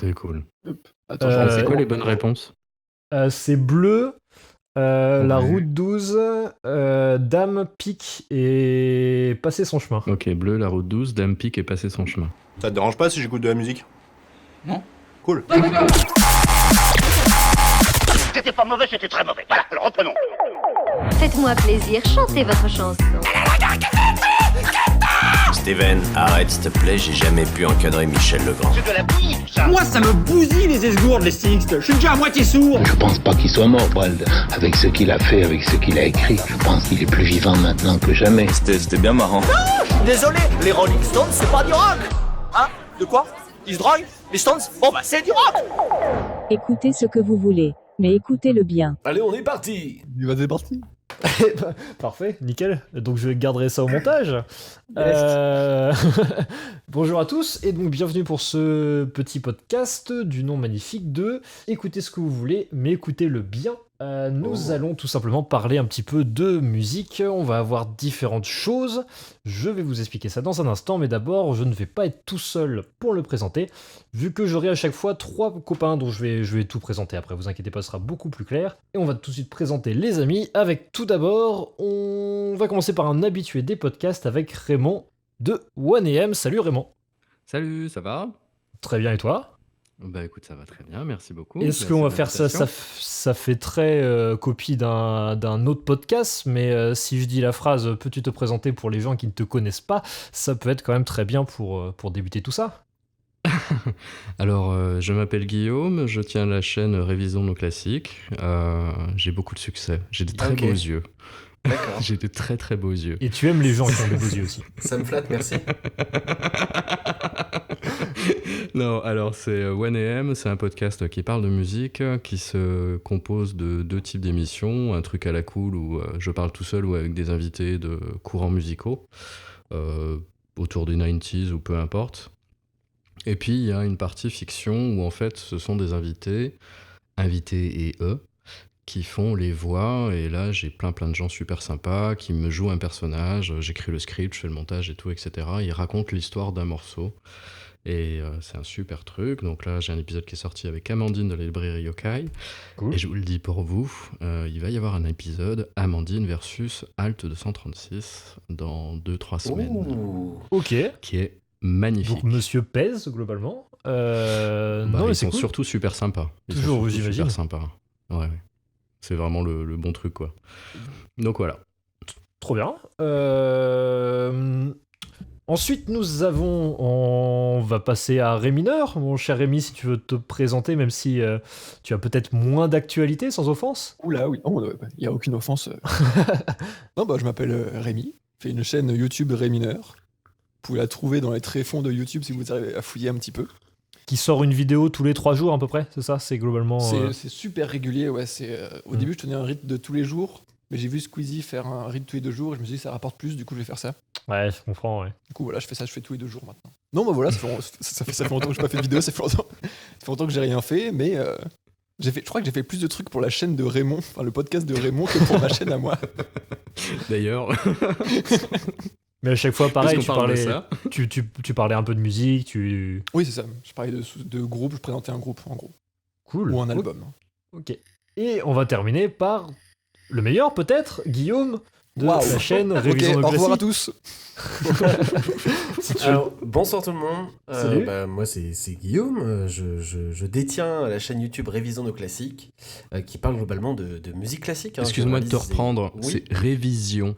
C'est cool. Attends, C'est quoi les bonnes réponses? C'est bleu, la Ouais. route 12, dame, pique et passer son chemin. Ok, bleu, la route 12, Dame Pique et passer son chemin. ça te dérange pas si j'écoute de la musique? Non. Cool. C'était pas mauvais, c'était très mauvais. Voilà, alors reprenons. Faites-moi plaisir, chantez votre chanson. Steven, arrête s'il te plaît, j'ai jamais pu encadrer Michel Legrand. C'est de la bouillie, tout ça. Moi, ça me bousille les esgourdes, les Sixtes. Je suis déjà à moitié sourd. Je pense pas qu'il soit mort, Brald. Avec ce qu'il a fait, avec ce qu'il a écrit, je pense qu'il est plus vivant maintenant que jamais. C'était bien marrant. Désolé, les Rolling Stones, c'est pas du rock. Hein? De quoi? Ils se droguent? Les Stones? Bon bah c'est du rock. Écoutez ce que vous voulez, mais écoutez-le bien. Allez, on est parti. C'est parti. Parfait, nickel. Donc je garderai ça au montage. Bonjour à tous et donc bienvenue pour ce petit podcast du nom magnifique de Écoutez ce que vous voulez, mais écoutez-le bien. Nous allons tout simplement parler un petit peu de musique. On va avoir différentes choses. Je vais vous expliquer ça dans un instant, mais d'abord, je ne vais pas être tout seul pour le présenter, vu que j'aurai à chaque fois 3 copains dont je vais tout présenter après. Vous inquiétez pas, ce sera beaucoup plus clair. Et on va tout de suite présenter les amis. Avec tout d'abord, on va commencer par un habitué des podcasts avec Raymond de 1AM. Salut Raymond. Salut, ça va? Très bien, et toi? Bah écoute, ça va très bien, merci beaucoup. Est-ce Merci qu'on va de faire ça l'invitation. ça fait très copie d'un autre podcast, mais si je dis la phrase « Peux-tu te présenter pour les gens qui ne te connaissent pas ?» ça peut être quand même très bien pour débuter tout ça. Alors, je m'appelle Guillaume, je tiens la chaîne Révisons nos classiques. J'ai beaucoup de succès, j'ai de très Ok. beaux yeux. D'accord. J'ai de très très beaux yeux. Et tu aimes les gens qui ont des beaux yeux aussi. Ça me flatte, merci. Non, alors c'est 1AM, c'est un podcast qui parle de musique, qui se compose de 2 types d'émissions, un truc à la cool où je parle tout seul ou avec des invités de courants musicaux, autour des 90s ou peu importe. Et puis il y a une partie fiction où en fait ce sont des invités et eux, qui font les voix, et là j'ai plein de gens super sympas qui me jouent un personnage, j'écris le script, je fais le montage et tout, etc. Ils racontent l'histoire d'un morceau. Et c'est un super truc. Donc là, j'ai un épisode qui est sorti avec Amandine de la librairie Yokai. Cool. Et je vous le dis pour vous, il va y avoir un épisode Amandine versus Alt 236 dans 2-3 semaines, Ouh. Ok, qui est magnifique. donc monsieur pèse globalement. Bah, non mais ils c'est sont cool. surtout super sympas. Ils Toujours, sont surtout j'imagine. super sympas. Ouais. C'est vraiment le bon truc, quoi. Donc voilà. Trop bien. Ensuite, on va passer à Ré mineur. Mon cher Rémi, si tu veux te présenter, même si tu as peut-être moins d'actualité, sans offense. Oula, oui. Oh, il n'y a aucune offense. Non, bah, je m'appelle Rémi. Je fais une chaîne YouTube Ré mineur. Vous pouvez la trouver dans les tréfonds de YouTube si vous arrivez à fouiller un petit peu. Qui sort une vidéo tous les 3 jours à peu près, c'est ça? C'est globalement... C'est super régulier, ouais. Au début, je tenais un rythme de tous les jours. Mais j'ai vu Squeezie faire un rythme tous les 2 jours et je me suis dit ça rapporte plus, du coup je vais faire ça. Ouais, je comprends, ouais. Du coup voilà, je fais tous les 2 jours maintenant. Non bah voilà, ça fait longtemps que je n'ai pas fait de vidéo, ça fait longtemps que j'ai rien fait, mais je crois que j'ai fait plus de trucs pour la chaîne de Raymond, enfin le podcast de Raymond, que pour ma chaîne à moi. D'ailleurs, Mais à chaque fois, pareil, puisqu'on parle de ça, tu parlais un peu de musique, Oui c'est ça, je parlais de groupe, je présentais un groupe en gros, Cool. ou un album. Ok. Et on va terminer par le meilleur, peut-être, Guillaume, de Waouh. la chaîne Ok, Révisons nos au revoir à classiques. tous. Alors, bonsoir tout le monde. Salut. Moi, c'est Guillaume. Je détiens la chaîne YouTube Révisons nos classiques, qui parle globalement de musique classique. excuse-moi de te Je réalise reprendre, Oui. c'est révision.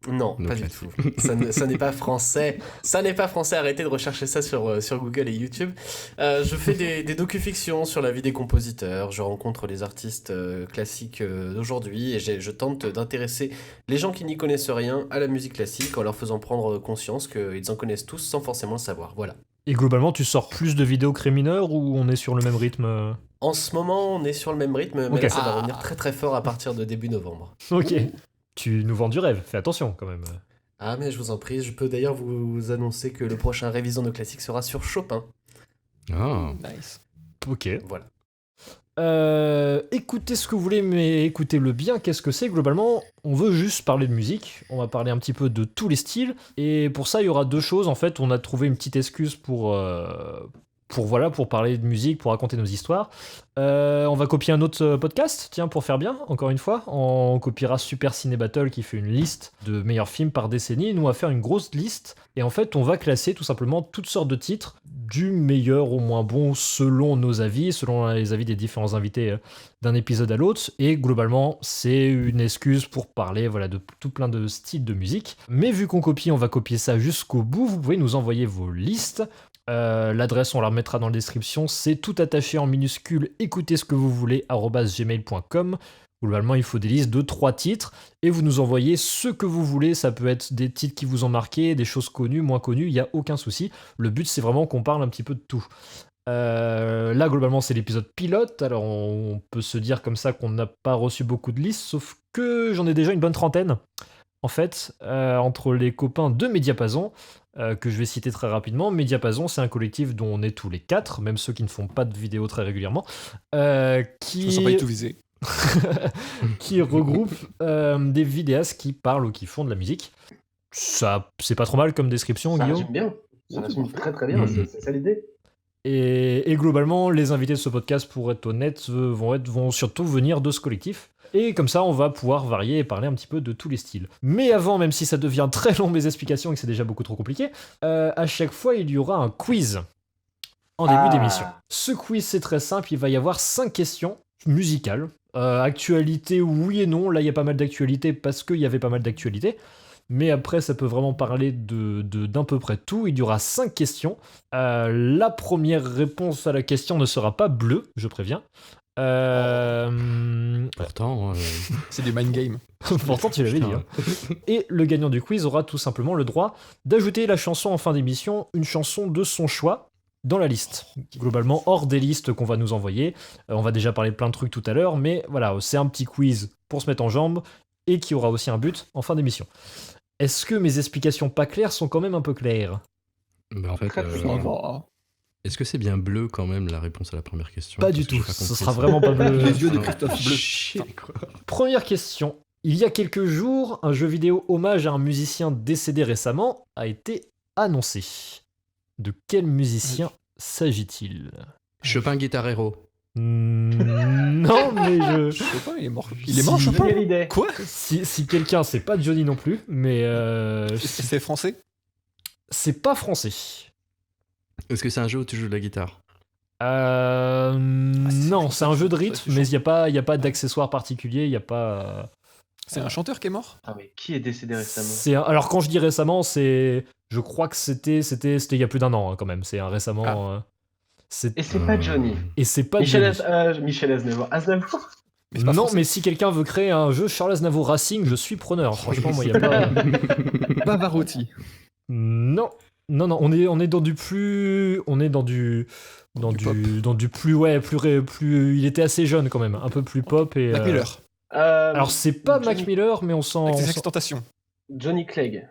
Non, Nos pas du classiques. tout. Ça n'est pas français. Ça n'est pas français. Arrêtez de rechercher ça sur Google et YouTube. Je fais des docu-fictions sur la vie des compositeurs. Je rencontre les artistes classiques d'aujourd'hui et je tente d'intéresser les gens qui n'y connaissent rien à la musique classique en leur faisant prendre conscience qu'ils en connaissent tous sans forcément le savoir. Voilà. Et globalement, tu sors plus de vidéos que Ré mineur ou on est sur le même rythme En ce moment, on est sur le même rythme, mais Ok. là, ça va revenir très très fort à partir de début novembre. Ok. Tu nous vends du rêve, fais attention quand même. Ah, mais je vous en prie, je peux d'ailleurs vous annoncer que le prochain Révision de classiques sera sur Chopin. Ah. Nice. Ok. Voilà. Écoutez ce que vous voulez, mais écoutez-le bien. Qu'est-ce que c'est globalement? On veut juste parler de musique. On va parler un petit peu de tous les styles. Et pour ça, il y aura 2 choses. En fait, on a trouvé une petite excuse pour pour parler de musique, pour raconter nos histoires. On va copier un autre podcast, tiens, pour faire bien, encore une fois. On copiera Super Ciné Battle qui fait une liste de meilleurs films par décennie. Nous, on va faire une grosse liste. Et en fait, on va classer tout simplement toutes sortes de titres, du meilleur au moins bon, selon nos avis, selon les avis des différents invités d'un épisode à l'autre. Et globalement, c'est une excuse pour parler de tout plein de styles de musique. Mais vu qu'on copie, on va copier ça jusqu'au bout. Vous pouvez nous envoyer vos listes. L'adresse, on la remettra dans la description. C'est tout attaché en minuscule. Écoutez ce que vous voulez, @gmail.com. Globalement, il faut des listes de 3 titres et vous nous envoyez ce que vous voulez. Ça peut être des titres qui vous ont marqué, des choses connues, moins connues, il n'y a aucun souci. Le but, c'est vraiment qu'on parle un petit peu de tout. Là, globalement, c'est l'épisode pilote. Alors, on peut se dire comme ça qu'on n'a pas reçu beaucoup de listes, sauf que j'en ai déjà une bonne trentaine. En fait, entre les copains de Mediapason, que je vais citer très rapidement. Mediapason, c'est un collectif dont on est tous les 4, même ceux qui ne font pas de vidéos très régulièrement. Je ne sens pas du tout visé. Qui regroupe des vidéastes qui parlent ou qui font de la musique. Ça, c'est pas trop mal comme description, Ça Guillaume. résume bien. Ça résume très très bien, c'est ça l'idée. Et globalement, les invités de ce podcast, pour être honnête, vont surtout venir de ce collectif. Et comme ça, on va pouvoir varier et parler un petit peu de tous les styles. Mais avant, même si ça devient très long mes explications et que c'est déjà beaucoup trop compliqué, à chaque fois, il y aura un quiz en début d'émission. Ce quiz, c'est très simple, il va y avoir 5 questions musicales. Actualité, oui et non. Là, il y a pas mal d'actualité parce qu'il y avait pas mal d'actualité. Mais après, ça peut vraiment parler d'un peu près tout. Il y aura 5 questions. La première réponse à la question ne sera pas bleue, je préviens. Pourtant, c'est des mind games. Pourtant, tu l'avais dit. Hein. Et le gagnant du quiz aura tout simplement le droit d'ajouter la chanson en fin d'émission, une chanson de son choix, dans la liste. Globalement, hors des listes qu'on va nous envoyer. On va déjà parler de plein de trucs tout à l'heure, mais voilà, c'est un petit quiz pour se mettre en jambe et qui aura aussi un but en fin d'émission. Est-ce que mes explications pas claires sont quand même un peu claires ? En fait, est-ce que c'est bien bleu quand même la réponse à la première question ? Pas du tout, ce sera vraiment pas bleu. Les yeux de Christophe bleu. Première question. Il y a quelques jours, un jeu vidéo hommage à un musicien décédé récemment a été annoncé. De quel musicien s'agit-il ? Chopin Guitarero. Non, mais Chopin, il est mort. Il est mort, Chopin ? Quoi ? Si quelqu'un, c'est pas Johnny non plus, mais... C'est français ? C'est pas français. Est-ce que c'est un jeu où tu joues de la guitare ? Non, c'est un jeu de rythme, mais il n'y a pas d'accessoires particuliers, il n'y a pas... C'est un chanteur qui est mort ? Ah mais qui est décédé récemment ? Alors quand je dis récemment, je crois que c'était il y a plus d'1 an hein, quand même. C'est un récemment. Et c'est pas Johnny. Et c'est pas Michel Aznavour. Aznavour. Non, mais si quelqu'un veut créer un jeu Charles Aznavour Racing, je suis preneur. Franchement, moi, il y a pas. Pavarotti. Non, on est dans du plus, dans du plus, plus. Il était assez jeune quand même, un peu plus pop et. Mac Miller. Alors c'est pas Mac Miller, mais on sent. Avec ses extentations. Johnny Clegg.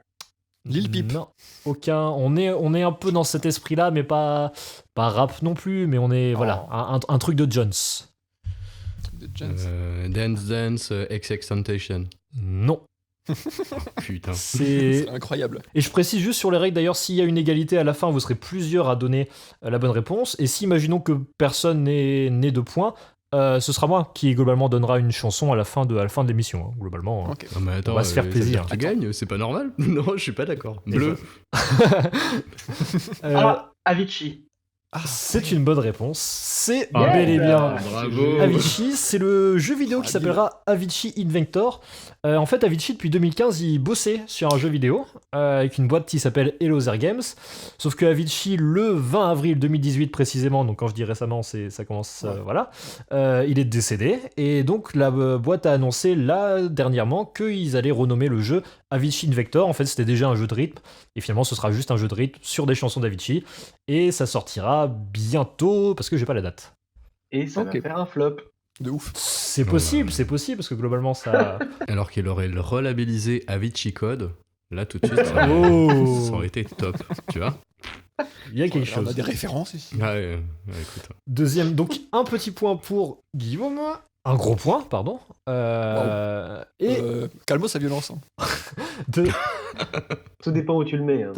Lil Peep. Non, aucun. On est un peu dans cet esprit-là, mais pas rap non plus, mais on est voilà un truc de Jones. Dance Dance XXXTentacion. Non. Putain. C'est incroyable. Et je précise juste sur les règles d'ailleurs, s'il y a une égalité à la fin, vous serez plusieurs à donner la bonne réponse. Et si imaginons que personne n'est né de points, ce sera moi qui globalement donnera une chanson à la fin de l'émission. Hein. Globalement, okay. Non, mais attends, on va se faire plaisir. Tu gagnes, c'est pas normal. Non, je suis pas d'accord. Bleu. Avicii. C'est une bonne réponse. C'est bel et bien bravo. Avicii. C'est le jeu vidéo qui s'appellera Avicii Inventor. En fait, Avicii, depuis 2015, il bossait sur un jeu vidéo avec une boîte qui s'appelle Hello There Games. Sauf que Avicii, le 20 avril 2018 précisément, donc quand je dis récemment, ça commence, voilà, il est décédé. Et donc, la boîte a annoncé là, dernièrement, qu'ils allaient renommer le jeu Avicii Inventor. En fait, c'était déjà un jeu de rythme. Et finalement, ce sera juste un jeu de rythme sur des chansons d'Avicii. Et ça sortira bientôt, parce que j'ai pas la date. Et ça va faire un flop. De ouf. C'est possible, parce que globalement, ça... Alors qu'il aurait relabellisé Avicii Code, là, tout de suite, ça aurait été top, tu vois. Il y a quelque chose. On a des références ici. Ouais, écoute. Deuxième, donc un petit point pour Guillaume. Un gros point, pardon. Et... calme sa violence. Hein. Tout dépend où tu le mets. Hein.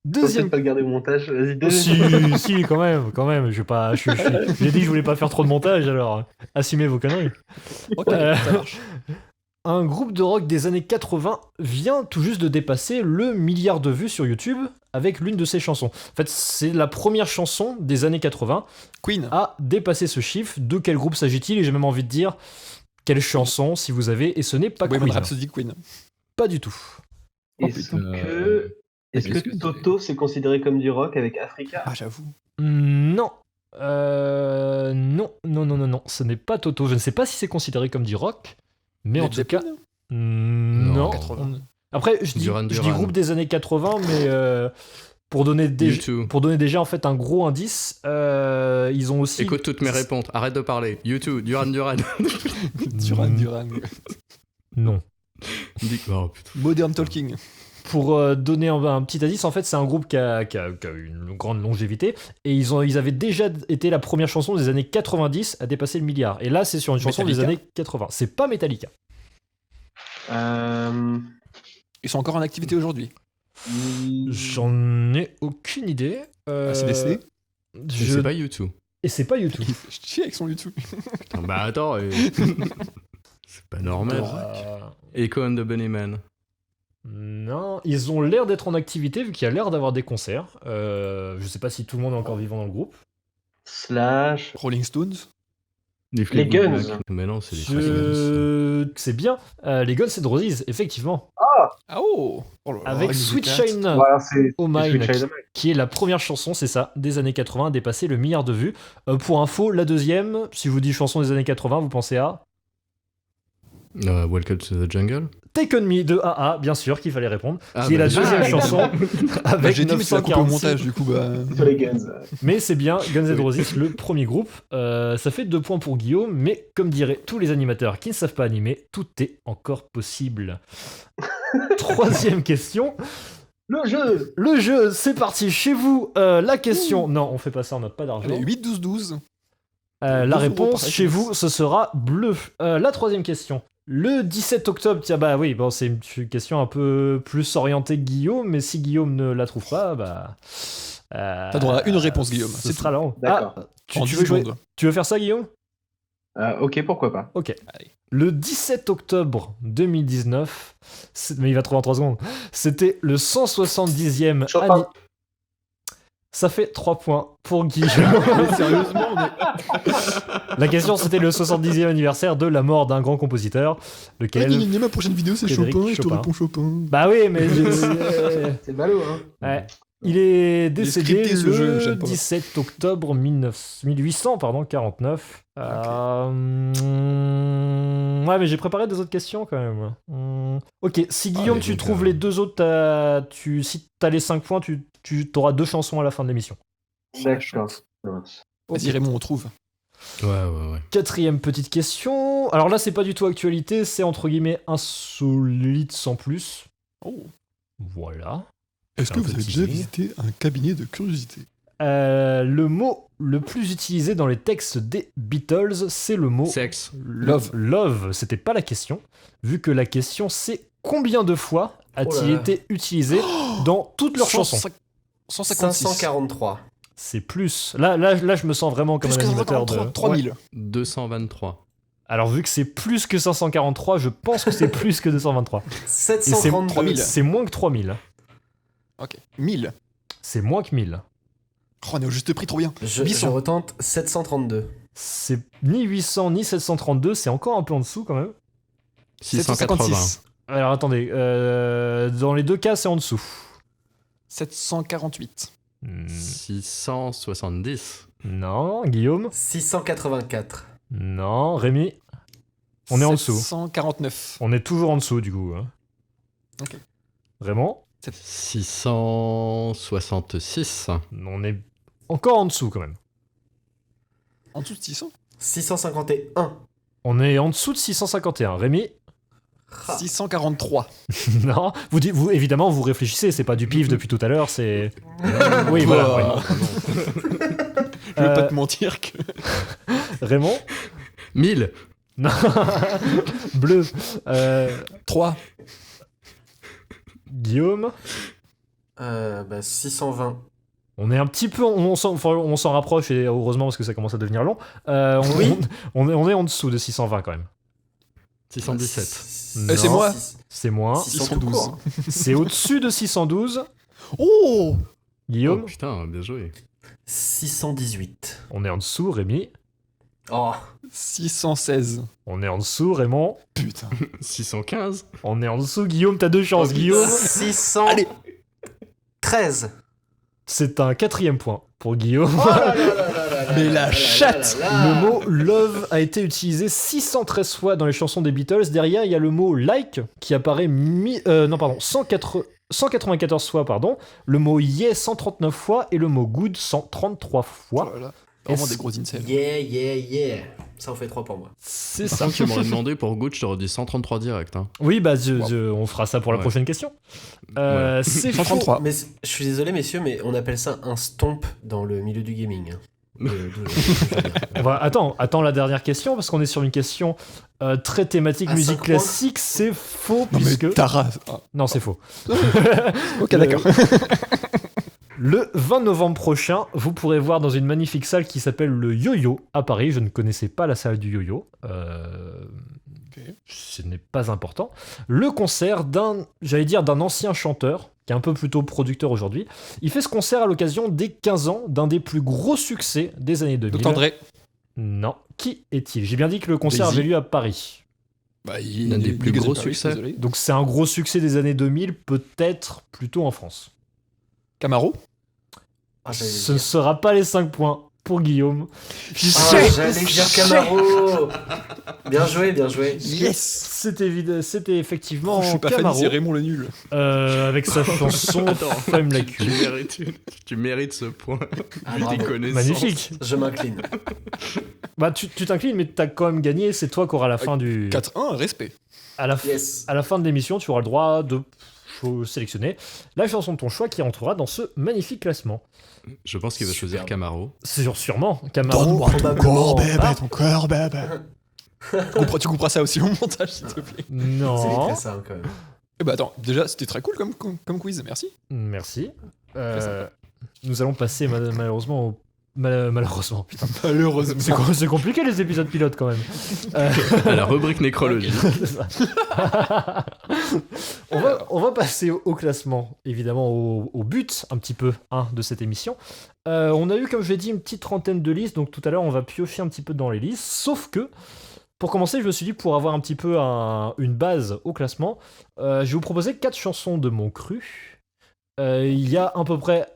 Deuxième. Pas garder au montage. Vas-y, deuxième. Si, quand même. J'ai dit que je voulais pas faire trop de montage, alors assumez vos conneries. Ok, ça marche. Un groupe de rock des années 80 vient tout juste de dépasser le milliard de vues sur YouTube avec l'une de ses chansons. En fait, c'est la première chanson des années 80 Queen. à dépasser ce chiffre. De quel groupe s'agit-il? Et j'ai même envie de dire quelle chanson, si vous avez, et ce n'est pas Bohemian Queen. Rhapsody Queen. Pas du tout. Est-ce que Toto c'est considéré comme du rock avec Africa? Ah, j'avoue. Non. Non, ce n'est pas Toto. Je ne sais pas si c'est considéré comme du rock, mais en Led tout cas, Zeppelin non. 80. Après, je dis groupe des années 80, mais pour donner déjà en fait un gros indice, ils ont aussi. Écoute toutes mes réponses, arrête de parler. YouTube, Duran. Duran. Non. Oh, putain. Modern Talking. Pour donner un petit indice, en fait, c'est un groupe qui a une grande longévité, et ils avaient déjà été la première chanson des années 90 à dépasser le milliard. Et là, c'est sur une chanson des années 80. C'est pas Metallica. Ils sont encore en activité aujourd'hui. J'en ai aucune idée. ACDC. C'est pas YouTube. Et c'est pas YouTube. Il fait chier avec son YouTube. Putain, bah attends, c'est pas normal. Echo and the Bunnymen. Non, ils ont l'air d'être en activité vu qu'il y a l'air d'avoir des concerts. Je sais pas si tout le monde est encore vivant dans le groupe. Slash. Rolling Stones. Les Guns. Mais non, c'est les Guns. C'est bien. Les Guns N' Roses, effectivement. Ah oh, là là, avec Sweet Child Voilà, O' Mine, qui est la première chanson, c'est ça, des années 80, à dépasser le milliard de vues. Pour info, la deuxième, si je vous dis chanson des années 80, vous pensez à Welcome to the Jungle. Take On Me de AA, bien sûr, qu'il fallait répondre, qui est la deuxième chanson avec j'ai dit, mais c'est la coupe au montage, du coup, bah. Sur les Guns. Mais c'est bien Guns N' Roses, le premier groupe. Ça fait 2 points pour Guillaume, mais comme diraient tous les animateurs qui ne savent pas animer, tout est encore possible. Troisième question. Le jeu, c'est parti. Chez vous, la question... Non, on fait pas ça, on n'a pas d'argent. Allez, 8-12-12. La réponse, chez vous, ce sera bleu. La troisième question. Le 17 octobre, tiens, bah oui, bon, c'est une question un peu plus orientée que Guillaume, mais si Guillaume ne la trouve pas, bah... T'as droit à une réponse, Guillaume. Ce sera là. D'accord. Tu veux faire ça, Guillaume? Ok, pourquoi pas. Ok. Allez. Le 17 octobre 2019, mais il va trouver en 3 secondes, c'était le 170e anniversaire. Ça fait 3 points pour Guillaume. Mais sérieusement, La question, c'était le 70e anniversaire de la mort d'un grand compositeur, lequel... ma prochaine vidéo, c'est Chopin, et je te réponds Chopin. Bah oui, mais... C'est ballot, hein. Ouais. Il est décédé ce jeu, le j'aime pas. 17 octobre 1849. Ouais, mais j'ai préparé 2 autres questions quand même. Ok, si Guillaume, tu trouves les 2 autres, si t'as les 5 points, tu auras 2 chansons à la fin de l'émission. D'accord. Vas-y, Raymond, on trouve. Ouais. 4e petite question. Alors là, c'est pas du tout actualité, c'est entre guillemets insolite sans plus. Oh. Voilà. Est-ce que vous avez déjà visité un cabinet de curiosité? Le mot le plus utilisé dans les textes des Beatles, c'est le mot... Sexe. Love, c'était pas la question, vu que la question c'est combien de fois a-t-il été utilisé dans toutes leurs chansons? 156. 543. C'est plus. Là, je me sens vraiment comme un animateur de... 3000. 223. Alors vu que c'est plus que 543, je pense que c'est plus que 223. 732. C'est moins que 3000. Ok. 1000. C'est moins que 1000. Oh, on est au juste prix, trop bien. Je retente 732. C'est ni 800 ni 732, c'est encore un peu en dessous quand même. 656. Alors attendez, dans les 2 cas c'est en dessous. 748. 670. Non, Guillaume. 684. Non, Rémi. On est en dessous. 749. On est toujours en dessous du coup. Hein. Ok. Vraiment 666. On est encore en dessous quand même. En dessous de 600 651. On est en dessous de 651. Rémi 643. Non, vous évidemment vous réfléchissez, c'est pas du pif depuis tout à l'heure, c'est... Oui, voilà. Je veux pas te mentir que... Raymond 1000. Non. Bleu. 3. Guillaume Bah 620. On est un petit peu, on s'en rapproche et heureusement parce que ça commence à devenir long. On est en dessous de 620 quand même. 617. C'est moi. C'est moins. 612. C'est au-dessus de 612. Oh Guillaume. Oh, putain, bien joué. 618. On est en dessous, Rémi. Oh. 616. On est en dessous, Raymond. Putain. 615. On est en dessous, Guillaume, t'as 2 chances, Guillaume. 600. Allez. 13. C'est un 4e point pour Guillaume. Oh là là là là là Mais là la chatte. Le mot love a été utilisé 613 fois dans les chansons des Beatles. Derrière, il y a le mot like qui apparaît 194 fois, pardon. Le mot yeah 139 fois et le mot good 133 fois. Oh là là. Vraiment des gros incels. Yeah. Ça en fait 3 pour moi. C'est Par ça. contre, tu m'aurais demandé pour Good, je t'aurais dit 133 direct. Hein. Oui, bah on fera ça pour la prochaine question. C'est 133. Mais je suis désolé, messieurs, mais on appelle ça un stomp dans le milieu du gaming. Attends la dernière question parce qu'on est sur une question très thématique musique classique. C'est faux non, puisque. Mais Tara. Non, c'est faux. Ok, d'accord. Le 20 novembre prochain, vous pourrez voir dans une magnifique salle qui s'appelle le Yo-Yo à Paris. Je ne connaissais pas la salle du Yo-Yo. Ce n'est pas important. Le concert d'un ancien chanteur, qui est un peu plutôt producteur aujourd'hui. Il fait ce concert à l'occasion des 15 ans d'un des plus gros succès des années 2000. Dr. Dre. Non. Qui est-il ? J'ai bien dit que le concert avait lieu à Paris. Bah, il a des plus gros succès. Donc c'est un gros succès des années 2000, peut-être plutôt en France. Camaro. Ce ne sera pas les 5 points pour Guillaume. J'allais dire Camaro. Bien joué. Yes. C'était effectivement je suis pas Camaro. fan, c'est Raymond le nul. Avec sa chanson Femme la cul. Tu mérites ce point. Magnifique. Je m'incline. Bah tu t'inclines, mais t'as quand même gagné. C'est toi qui auras la fin du 4-1, respect. À la fin de l'émission, tu auras le droit de sélectionner la chanson de ton choix qui rentrera dans ce magnifique classement. Je pense qu'il va choisir Camaro. Sûrement, Camaro. Donne-moi ton corps, bébé, ton cœur, bébé. Tu couperas ça aussi au montage, s'il te plaît. Non. C'est ça, quand même. Eh bah attends, déjà, c'était très cool comme quiz, merci. Merci. Nous allons passer malheureusement au... Malheureusement, putain. Malheureusement. C'est compliqué les épisodes pilotes quand même. À la rubrique nécrologie. on va passer au classement, évidemment au but un petit peu de cette émission. On a eu, comme je l'ai dit, une petite trentaine de listes, donc tout à l'heure on va piocher un petit peu dans les listes, sauf que pour commencer, je me suis dit, pour avoir un petit peu une base au classement, je vais vous proposer 4 chansons de mon cru. Il y a à peu près,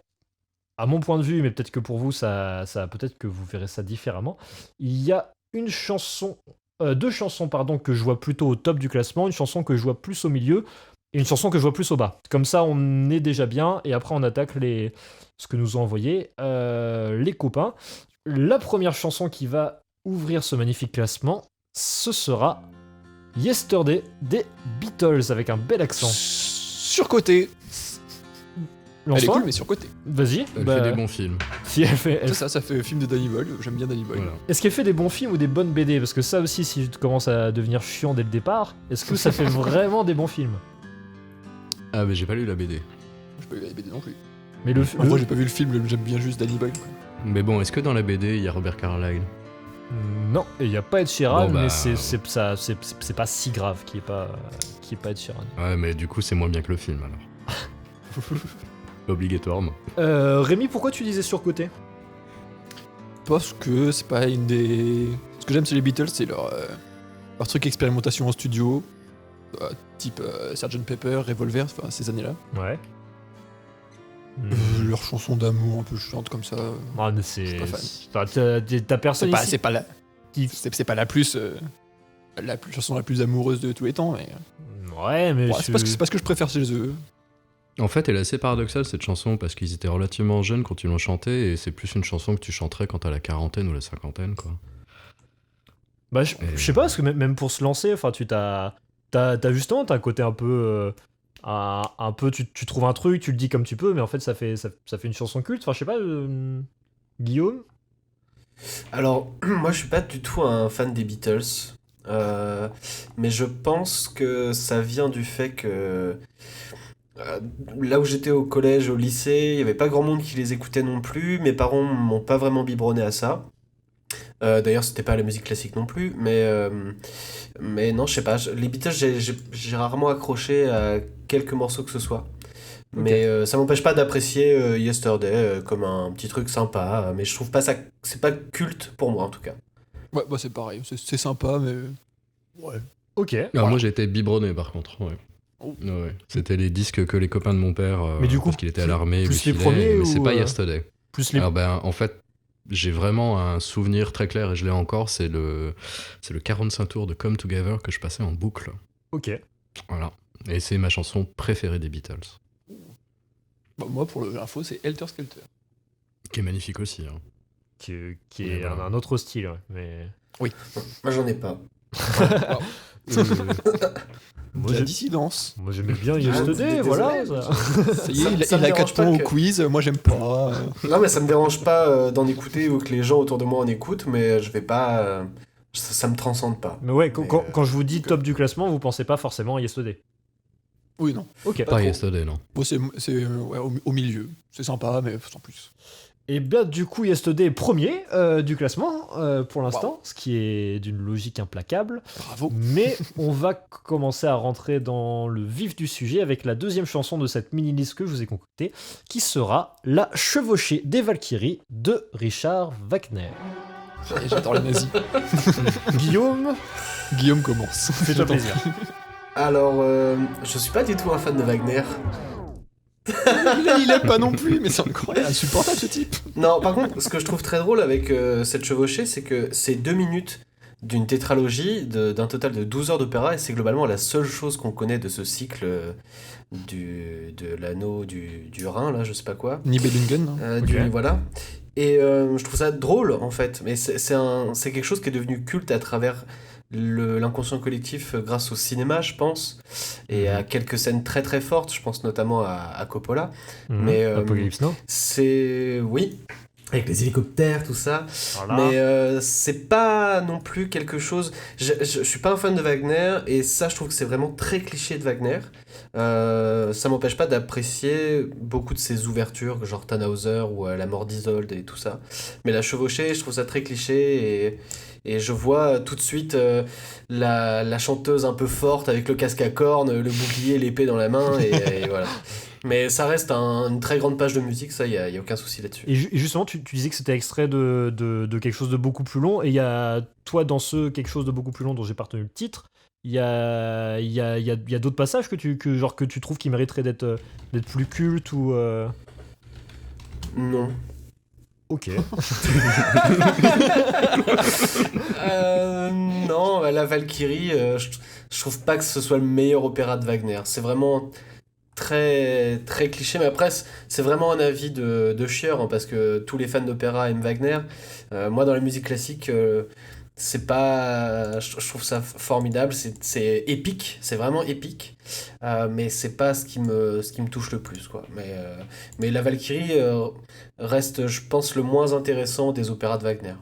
à mon point de vue, mais peut-être que pour vous, peut-être que vous verrez ça différemment, il y a deux chansons que je vois plutôt au top du classement, une chanson que je vois plus au milieu, et une chanson que je vois plus au bas. Comme ça, on est déjà bien, et après on attaque ce que nous ont envoyé les copains. La première chanson qui va ouvrir ce magnifique classement, ce sera Yesterday des Beatles, avec un bel accent. Surcoté. Elle est cool, mais surcoté. Vas-y. Elle fait des bons films. Si elle fait, Ça fait film de Danny Boyle. J'aime bien Danny Boyle. Voilà. Est-ce qu'elle fait des bons films ou des bonnes BD ? Parce que ça aussi, si je commence à devenir chiant dès le départ, est-ce que ça fait vraiment des bons films ? Ah, mais j'ai pas lu la BD. J'ai pas lu la BD non plus. Mais Moi, j'ai pas vu le film, j'aime bien juste Danny Boyle. Quoi. Mais bon, est-ce que dans la BD, il y a Robert Carlyle ? Non, et il n'y a pas Ed Sheeran, Bon, bah... mais c'est pas si grave qu'il n'y ait pas Ed Sheeran. Ouais, mais du coup, c'est moins bien que le film, alors. Obligatoirement. Rémi, pourquoi tu disais surcoté ? Parce que c'est pas une des... Ce que j'aime chez les Beatles, c'est leur truc expérimentation en studio, type Sgt Pepper, Revolver, enfin ces années-là. Ouais. Leurs chansons d'amour un peu chiantes comme ça. Ah, mais je suis pas fan. T'as personne ici. C'est pas la plus... la chanson la plus amoureuse de tous les temps, mais... Ouais, mais... c'est pas ce que je préfère chez eux. En fait, elle est assez paradoxale cette chanson parce qu'ils étaient relativement jeunes quand ils l'ont chantée et c'est plus une chanson que tu chanterais quand t'as la quarantaine ou la cinquantaine, quoi. Bah, je sais pas, parce que même pour se lancer, enfin, t'as justement, t'as un côté un peu... un peu, tu trouves un truc, tu le dis comme tu peux, mais en fait, ça fait une chanson culte. Enfin, je sais pas, Guillaume ? Alors, moi, je suis pas du tout un fan des Beatles, mais je pense que ça vient du fait que là où j'étais au collège, au lycée, il n'y avait pas grand monde qui les écoutait non plus. Mes parents m'ont pas vraiment biberonné à ça. D'ailleurs, c'était pas la musique classique non plus, mais non, je sais pas. Les Beatles, j'ai rarement accroché à quelques morceaux que ce soit. Mais ça m'empêche pas d'apprécier Yesterday comme un petit truc sympa. Mais je trouve pas ça, c'est pas culte pour moi en tout cas. Ouais, bah c'est pareil, c'est sympa, mais. Ouais. Ok. Alors, moi, j'ai été biberonné par contre. Ouais. Ouais. C'était les disques que les copains de mon père, Mais du coup, parce qu'il était à l'armée, plus lui les filaient, premiers mais c'est ou, pas Yesterday. Plus les. Alors en fait, j'ai vraiment un souvenir très clair et je l'ai encore, c'est le 45 tours de Come Together que je passais en boucle. Ok. Voilà. Et c'est ma chanson préférée des Beatles. Bah, moi, pour l'info, c'est Helter Skelter. Qui est magnifique aussi. Hein. Qui est voilà. un autre style, ouais, mais. Oui. Moi j'en ai pas. Moi, La dissidence. Moi j'aimais bien Yesterday, voilà. Ça y est, Ça il me a 4 dérange pas points au que- quiz, moi j'aime pas. Non, mais ça me dérange pas d'en écouter ou que les gens autour de moi en écoutent, mais je vais pas. Ça me transcende pas. Mais ouais, Mais, quand je vous dis top du classement, vous pensez pas forcément à Yesterday. Oui, non. Ok. Pas Yesterday, non. Bon, c'est ouais, au milieu. C'est sympa, mais sans plus. Et bien du coup Yesterday est premier du classement pour l'instant, ce qui est d'une logique implacable. Bravo. Mais on va commencer à rentrer dans le vif du sujet avec la deuxième chanson de cette mini-liste que je vous ai concoctée, qui sera La Chevauchée des Valkyries de Richard Wagner. Et j'adore les nazis. Guillaume commence. Fais-toi plaisir. Alors, je suis pas du tout un fan de Wagner. il est pas non plus, mais c'est incroyable, insupportable ce type. Non, par contre, ce que je trouve très drôle avec cette chevauchée, c'est que c'est 2 minutes d'une tétralogie d'un total de 12 heures d'opéra, et c'est globalement la seule chose qu'on connaît de ce cycle de l'anneau du Rhin, là, je sais pas quoi. Nibelungen. Voilà. Et je trouve ça drôle, en fait, mais c'est quelque chose qui est devenu culte à travers l'inconscient collectif grâce au cinéma, je pense, et à quelques scènes très très fortes, je pense notamment à Coppola. Mais Apocalypse Now. Oui, avec les hélicoptères, tout ça. Voilà. Mais c'est pas non plus quelque chose. Je suis pas un fan de Wagner, et ça, je trouve que c'est vraiment très cliché de Wagner. Ça m'empêche pas d'apprécier beaucoup de ses ouvertures, genre Tannhauser ou La mort d'Isolde et tout ça. Mais La Chevauchée, je trouve ça très cliché, et je vois tout de suite la chanteuse un peu forte avec le casque à cornes, le bouclier, l'épée dans la main, et voilà. Mais ça reste une très grande page de musique, ça, il y a aucun souci là-dessus. Et justement, tu disais que c'était extrait de quelque chose de beaucoup plus long, et il y a, toi, dans ce quelque chose de beaucoup plus long dont j'ai pas retenu le titre, il y a d'autres passages que tu trouves qui mériteraient d'être plus cultes ou... Non. Ok. Non, La Valkyrie, je trouve pas que ce soit le meilleur opéra de Wagner. C'est vraiment très, très cliché, mais après, c'est vraiment un avis de chieur, hein, parce que tous les fans d'opéra aiment Wagner. Moi, dans la musique classique, c'est pas... Je trouve ça formidable, c'est épique, c'est vraiment épique, mais c'est pas ce qui me touche le plus, quoi. Mais La Valkyrie reste, je pense, le moins intéressant des opéras de Wagner,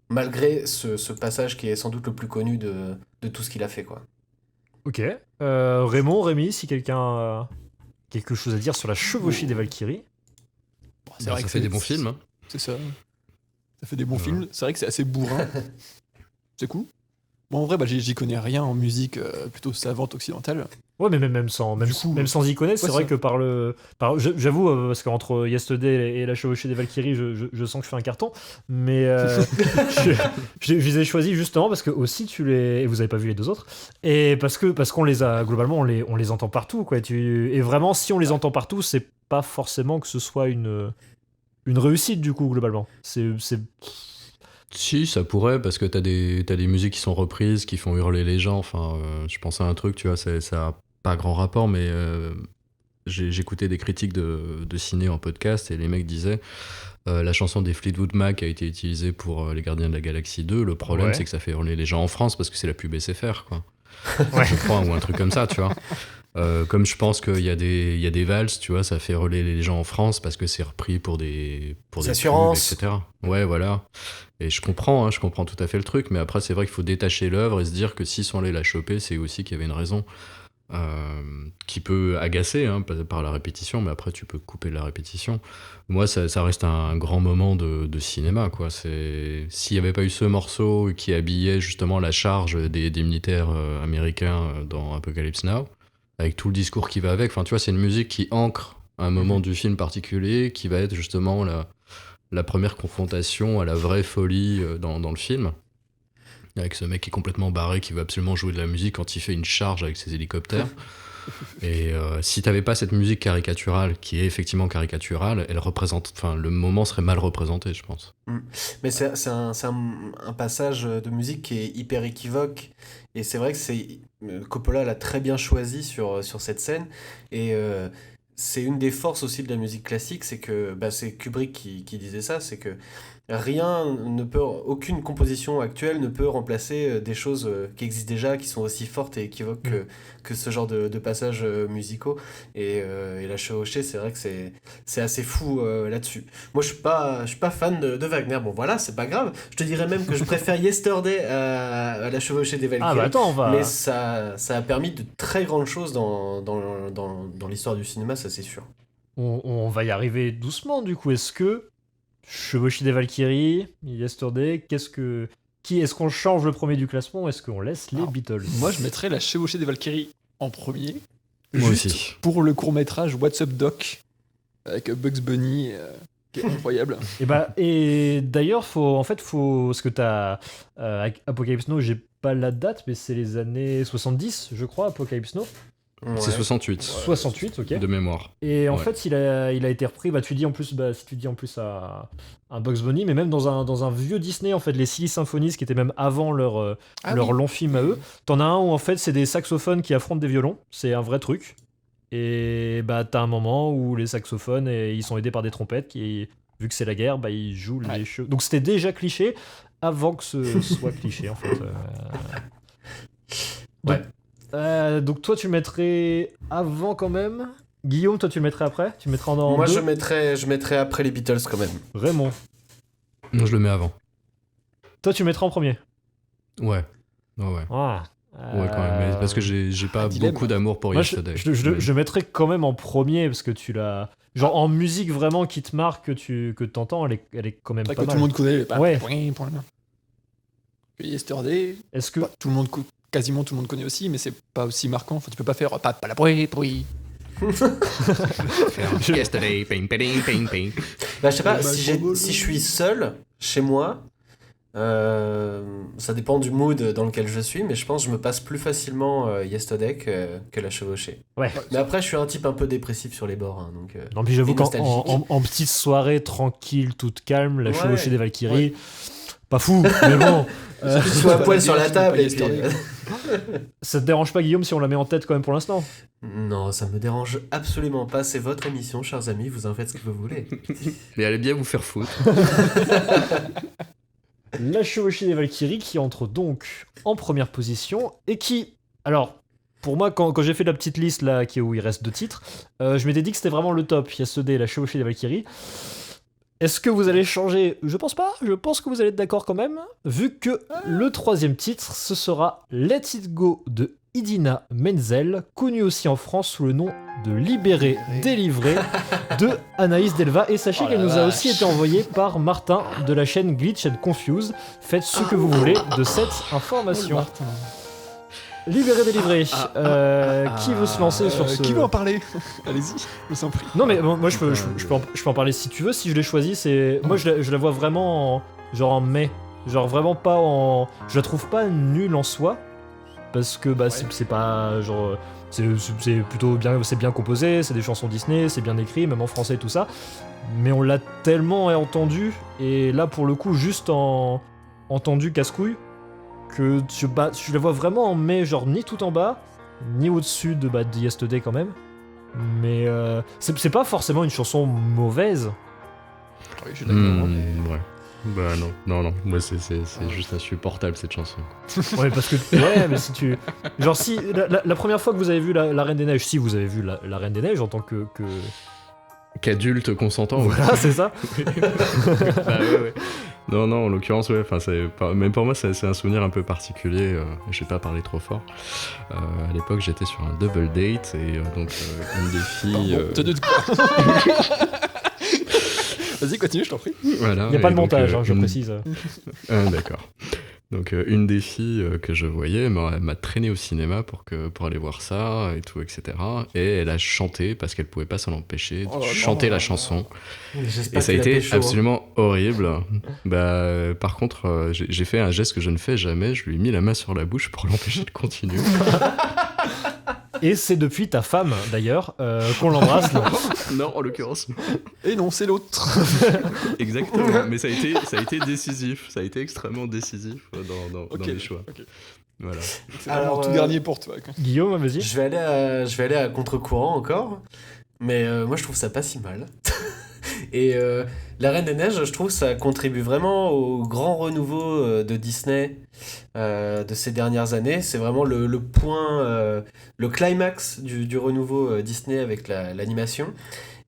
malgré ce passage qui est sans doute le plus connu de tout ce qu'il a fait, quoi. Ok. Rémi, si quelqu'un a quelque chose à dire sur La Chevauchée des Valkyries. C'est vrai ça que fait des bons films. Hein. C'est ça. Ça fait des bons films. C'est vrai que c'est assez bourrin. C'est cool. Bon, en vrai, j'y connais rien en musique plutôt savante occidentale. Ouais, mais même sans y connaître, c'est vrai que j'avoue, parce qu'entre Yesterday et La Chevauchée des Valkyries, je sens que je fais un carton, mais je les ai choisis justement parce que aussi et vous avez pas vu les deux autres, et parce qu'on les a, globalement, on les entend partout, quoi. Et vraiment, si on les entend partout, c'est pas forcément que ce soit une réussite, du coup, globalement. Si, ça pourrait, parce que t'as des musiques qui sont reprises, qui font hurler les gens. Enfin, je pense à un truc, tu vois, ça a pas grand rapport, mais j'écoutais des critiques de ciné en podcast, et les mecs disaient la chanson des Fleetwood Mac a été utilisée pour Les Gardiens de la Galaxie 2. Le problème, c'est que ça fait hurler les gens en France, parce que c'est la pub SFR, quoi. Ouais. Je crois, ou un truc comme ça, tu vois. Comme je pense qu'il y a des valses, tu vois, ça fait hurler les gens en France parce que c'est repris pour des assurances, pubs, etc. Ouais, voilà. Et je comprends tout à fait le truc, mais après, c'est vrai qu'il faut détacher l'œuvre et se dire que s'ils sont allés la choper, c'est aussi qu'il y avait une raison. qui peut agacer par la répétition, mais après tu peux couper la répétition. Moi, ça reste un grand moment de cinéma, quoi. S'il n'y avait pas eu ce morceau qui habillait justement la charge des militaires américains dans Apocalypse Now, avec tout le discours qui va avec, enfin, tu vois, c'est une musique qui ancre un moment du film particulier, qui va être justement la première confrontation à la vraie folie dans le film. Avec ce mec qui est complètement barré, qui veut absolument jouer de la musique quand il fait une charge avec ses hélicoptères. Et si t'avais pas cette musique caricaturale, qui est effectivement caricaturale, le moment serait mal représenté, je pense. Mais c'est un passage de musique qui est hyper équivoque. Et c'est vrai que Coppola l'a très bien choisi sur cette scène. Et c'est une des forces aussi de la musique classique, c'est que c'est Kubrick qui disait ça, c'est que aucune composition actuelle ne peut remplacer des choses qui existent déjà, qui sont aussi fortes et équivoques que ce genre de passages musicaux. Et La Chevauchée, c'est vrai que c'est assez fou là-dessus. Moi, je suis pas fan de Wagner. Bon, voilà, c'est pas grave. Je te dirais même que je préfère Yesterday à La Chevauchée des Valkyries. Ah bah attends, Mais ça a permis de très grandes choses dans l'histoire du cinéma, ça c'est sûr. On va y arriver doucement, du coup. Est-ce que Chevauchée des Valkyries, Yesterday, est-ce qu'on change le premier du classement ou est-ce qu'on laisse les Beatles? Moi, je mettrais La Chevauchée des Valkyries en premier. Moi juste aussi. Pour le court-métrage What's Up Doc, avec Bugs Bunny, qui est incroyable. Et d'ailleurs, parce que t'as Apocalypse Now, j'ai pas la date, mais c'est les années 70, je crois, Apocalypse Now. Ouais. C'est 68. 68, ok. De mémoire. Et en fait, il a été repris, si tu dis en plus à Bugs Bunny, mais même dans un vieux Disney, en fait, les Silly Symphonies, qui étaient même avant leur long film à eux. T'en as un où, en fait, c'est des saxophones qui affrontent des violons. C'est un vrai truc. Et t'as un moment où les saxophones, ils sont aidés par des trompettes qui, vu que c'est la guerre, ils jouent les cheveux. Donc c'était déjà cliché avant que ce soit cliché, en fait. Ouais. Donc toi tu le mettrais avant quand même. Guillaume, toi tu le mettrais après? Tu le mettrais en Moi deux? je mettrais après les Beatles quand même. Raymond? Non, je le mets avant. Toi tu le mettrais en premier? Ouais. Ouais, quand même. Mais parce que j'ai pas beaucoup d'amour pour Yesterday. Je mettrais quand même en premier parce que tu l'as. Genre en musique vraiment qui te marque, que t'entends, elle est quand même pas mal. Que tout le monde connaît. Ouais. Yesterday. Est-ce que quasiment tout le monde connaît aussi, mais c'est pas aussi marquant. Enfin, tu peux pas faire pas la bruit. Yesterday, ping. Je sais pas, si je suis seul chez moi, ça dépend du mood dans lequel je suis, mais je pense que je me passe plus facilement Yesterday que La Chevauchée. Ouais. Mais après, je suis un type un peu dépressif sur les bords, donc. Non, puis j'avoue qu'en petite soirée tranquille, toute calme, La Chevauchée des Valkyries, pas fou, mais bon. Tu sois à poil sur la table et puis... Ça te dérange pas, Guillaume, si on la met en tête quand même pour l'instant? Non, ça me dérange absolument pas. C'est votre émission, chers amis, vous en faites ce que vous voulez. Mais allez bien vous faire foutre. La Chevauchée des Valkyries qui entre donc en première position et qui... Alors, pour moi, quand j'ai fait la petite liste là, où il reste 2 titres, je m'étais dit que c'était vraiment le top. Yesterday et La Chevauchée des Valkyries. Est-ce que vous allez changer? Je pense pas, je pense que vous allez être d'accord quand même, vu que le 3e titre, ce sera Let It Go de Idina Menzel, connu aussi en France sous le nom de Libéré, Délivré de Anaïs Delva. Et sachez qu'elle nous a aussi été envoyée par Martin de la chaîne Glitch and Confuse. Faites ce que vous voulez de cette information. Libéré, délivré. Qui veut se lancer sur ce... Qui veut en parler? Allez-y, je vous en prie. Non mais moi je peux en parler si tu veux. Si je l'ai choisi, c'est... Moi je la vois vraiment en mai. Genre vraiment pas en... Je la trouve pas nulle en soi. Parce que c'est pas genre... C'est plutôt bien, c'est bien composé, c'est des chansons Disney, c'est bien écrit, même en français et tout ça. Mais on l'a tellement entendu, et là pour le coup juste en entendu casse-couille, que je la vois vraiment en mai, genre ni tout en bas, ni au-dessus de Yesterday quand même. Mais c'est pas forcément une chanson mauvaise. Oui, je suis d'accord. Ouais. Bah non. Moi c'est juste insupportable cette chanson. Ouais, parce que... Ouais, mais si tu... Genre si... La première fois que vous avez vu la Reine des Neiges, si vous avez vu la Reine des Neiges en tant que... Qu'adulte consentant. Voilà, c'est ça. Bah ouais. Non, en l'occurrence, ouais, même pour moi, c'est un souvenir un peu particulier. Je vais pas parler trop fort. À l'époque, j'étais sur un double date et donc une des filles. Vas-y, continue, je t'en prie. Voilà, Il n'y a pas de montage, je précise. D'accord. Donc une des filles que je voyais m'a traîné au cinéma pour aller voir ça et tout, etc. Et elle a chanté parce qu'elle pouvait pas s'en empêcher de chanter la chanson. J'espère Et ça a qu'il été pécho, absolument horrible. Par contre, j'ai fait un geste que je ne fais jamais. Je lui ai mis la main sur la bouche pour l'empêcher de continuer. Et c'est depuis ta femme, d'ailleurs, qu'on l'embrasse. Non, en l'occurrence. Et non, c'est l'autre. Exactement. Mais ça a été décisif. Ça a été extrêmement décisif dans mes choix. Okay. Voilà. C'est vraiment tout dernier pour toi. Quoi. Guillaume, vas-y. Je vais aller à contre-courant encore, mais moi je trouve ça pas si mal. Et La Reine des Neiges, je trouve ça contribue vraiment au grand renouveau de Disney de ces dernières années. C'est vraiment le point, le climax du renouveau Disney avec l'animation.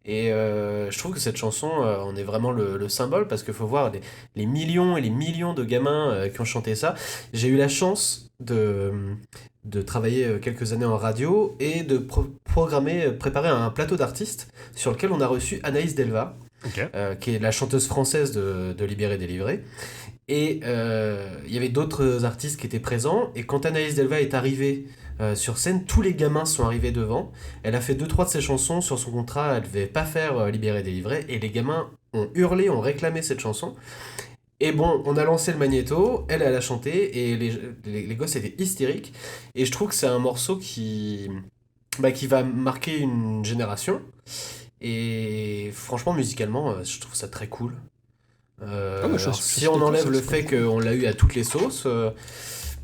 Et je trouve que cette chanson en est vraiment le symbole, parce qu'il faut voir les millions et les millions de gamins qui ont chanté ça. J'ai eu la chance de travailler quelques années en radio et de préparer un plateau d'artistes sur lequel on a reçu Anaïs Delva, qui est la chanteuse française de Libéré Délivré. Et il y avait d'autres artistes qui étaient présents, et quand Anaïs Delva est arrivée sur scène, tous les gamins sont arrivés devant. Elle a fait 2-3 de ses chansons. Sur son contrat, elle devait pas faire Libéré Délivré, et les gamins ont hurlé, ont réclamé cette chanson. Et bon, on a lancé le magnéto, elle a chanté, et les gosses étaient hystériques. Et je trouve que c'est un morceau qui va marquer une génération. Et franchement, musicalement, je trouve ça très cool. Si on enlève le fait qu'on l'a eu à toutes les sauces,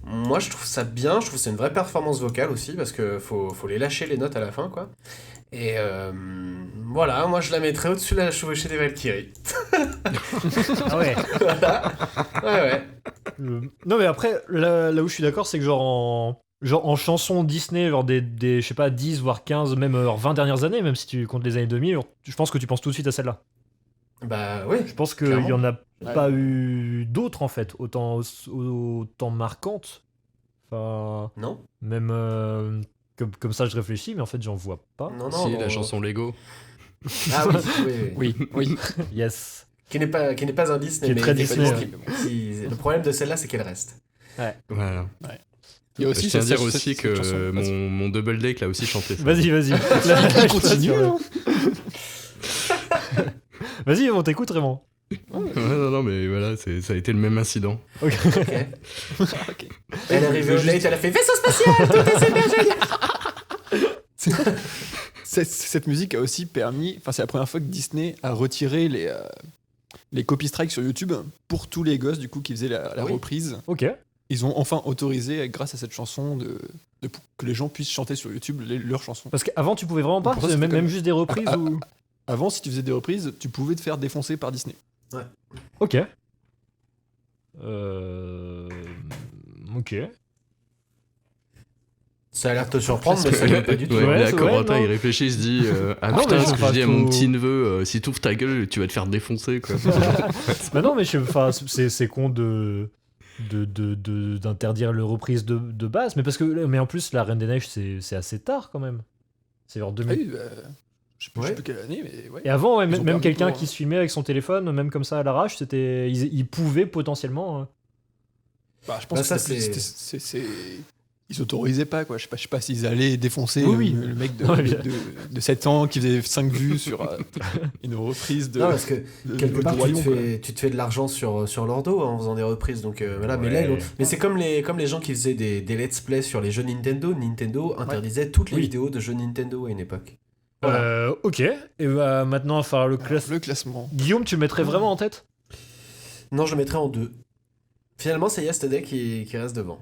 moi je trouve ça bien. Je trouve que c'est une vraie performance vocale aussi, parce que faut les lâcher les notes à la fin, quoi. Et voilà, moi je la mettrais au-dessus de la chevauchée des Valkyries. Ah ouais. Voilà. Ouais. Non, mais après, là où je suis d'accord, c'est que genre en chanson Disney, genre des je sais pas, 10 voire 15, même 20 dernières années, même si tu comptes les années 2000, je pense que tu penses tout de suite à celle-là. Bah oui. Je pense qu'il y en a pas eu d'autres, en fait, autant marquantes. Enfin, non. Même comme ça, je réfléchis, mais en fait, j'en vois pas. Non, la chanson Lego. Ah oui. Yes. Qui n'est pas un Disney. Qui est très Disney. Le problème de celle-là, c'est qu'elle reste. Ouais. Voilà. Ouais. Il y a aussi je tiens à dire aussi que mon double date l'a aussi chanté. Ça. Vas-y. Là, continue. Vas-y, on t'écoute, Raymond. Non, mais voilà, ça a été le même incident. Ok. Elle est arrivée au date, elle a fait vaisseau spatial, tout est super génial. Cette musique a aussi permis, c'est la première fois que Disney a retiré les copy strikes sur YouTube pour tous les gosses du coup qui faisaient la reprise. Ok. Ils ont enfin autorisé, grâce à cette chanson, que les gens puissent chanter sur YouTube leurs chansons. Parce qu'avant, tu pouvais vraiment pas, même juste des reprises ou... Avant, si tu faisais des reprises, tu pouvais te faire défoncer par Disney. Ouais. Ok. Ok. Ça a l'air de te surprendre, mais ça ne pas du tout. Ouais, là, Corentin, il réfléchit, il se dit putain, ce que je dis à mon petit neveu, si t'ouvres ta gueule, tu vas te faire défoncer, quoi. Bah non, mais c'est con d'interdire le reprise de base, mais en plus, La Reine des Neiges, c'est assez tard quand même. C'est vers 2000. Ah oui, je sais plus quelle année, mais ouais. Et avant, même quelqu'un qui se filmait avec son téléphone, même comme ça à l'arrache, ils pouvaient potentiellement. Je pense que c'est ils autorisaient pas, quoi. Je sais pas s'ils allaient défoncer le mec de 7 ans qui faisait 5 vues sur une reprise de. Non, parce que quelque part, tu te fais de l'argent sur leur dos en faisant des reprises. Donc voilà, mais là, mais c'est comme les gens qui faisaient des let's play sur les jeux Nintendo. Nintendo interdisait toutes les vidéos de jeux Nintendo à une époque. Voilà. Ok. Et maintenant, on va faire le classement. Guillaume, tu le mettrais vraiment en tête ? Non, je le mettrais en 2. Finalement, c'est Yesterday qui reste devant.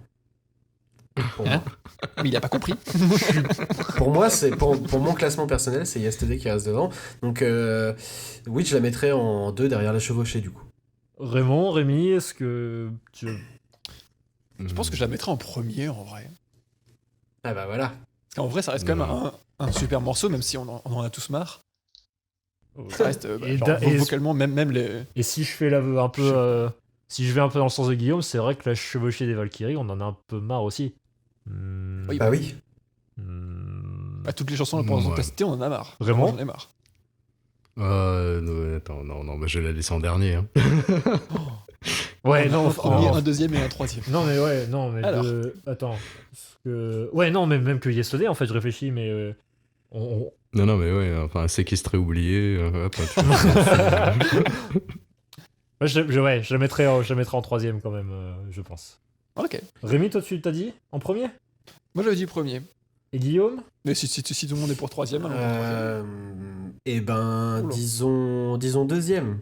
Pour moi. Mais il a pas compris. Pour moi, pour mon classement personnel, c'est Yesterday qui reste devant. Donc, oui, je la mettrais en 2 derrière la chevauchée, du coup. Rémi, est-ce que tu... Je pense que je la mettrais en premier, en vrai. Ah bah voilà. Parce qu'en vrai, ça reste quand même un super morceau, même si on en a tous marre. Ça reste vocalement, même les... Et si je fais un peu si je vais un peu dans le sens de Guillaume, c'est vrai que la chevauchée des Valkyries, on en a un peu marre aussi. Oui. Bah oui. Toutes les chansons pour l'instant citées, on en a marre. Vraiment ? J'en ai marre. Attends, non, bah, je l'ai laissé en dernier. Hein. Ouais, non, un premier, un deuxième et un troisième. Non, mais Alors. Attends. Ouais, non, mais même que Yesterday, en fait, je réfléchis, mais. Non, mais ouais, enfin, c'est qui serait oublié. Hop, Ouais, je la mettrais en troisième quand même, je pense. Ok. Rémi, toi, tu t'as dit en premier ? Moi, j'avais dit premier. Et Guillaume ? Mais si tout le monde est pour troisième, alors Eh ben, Oula. disons deuxième.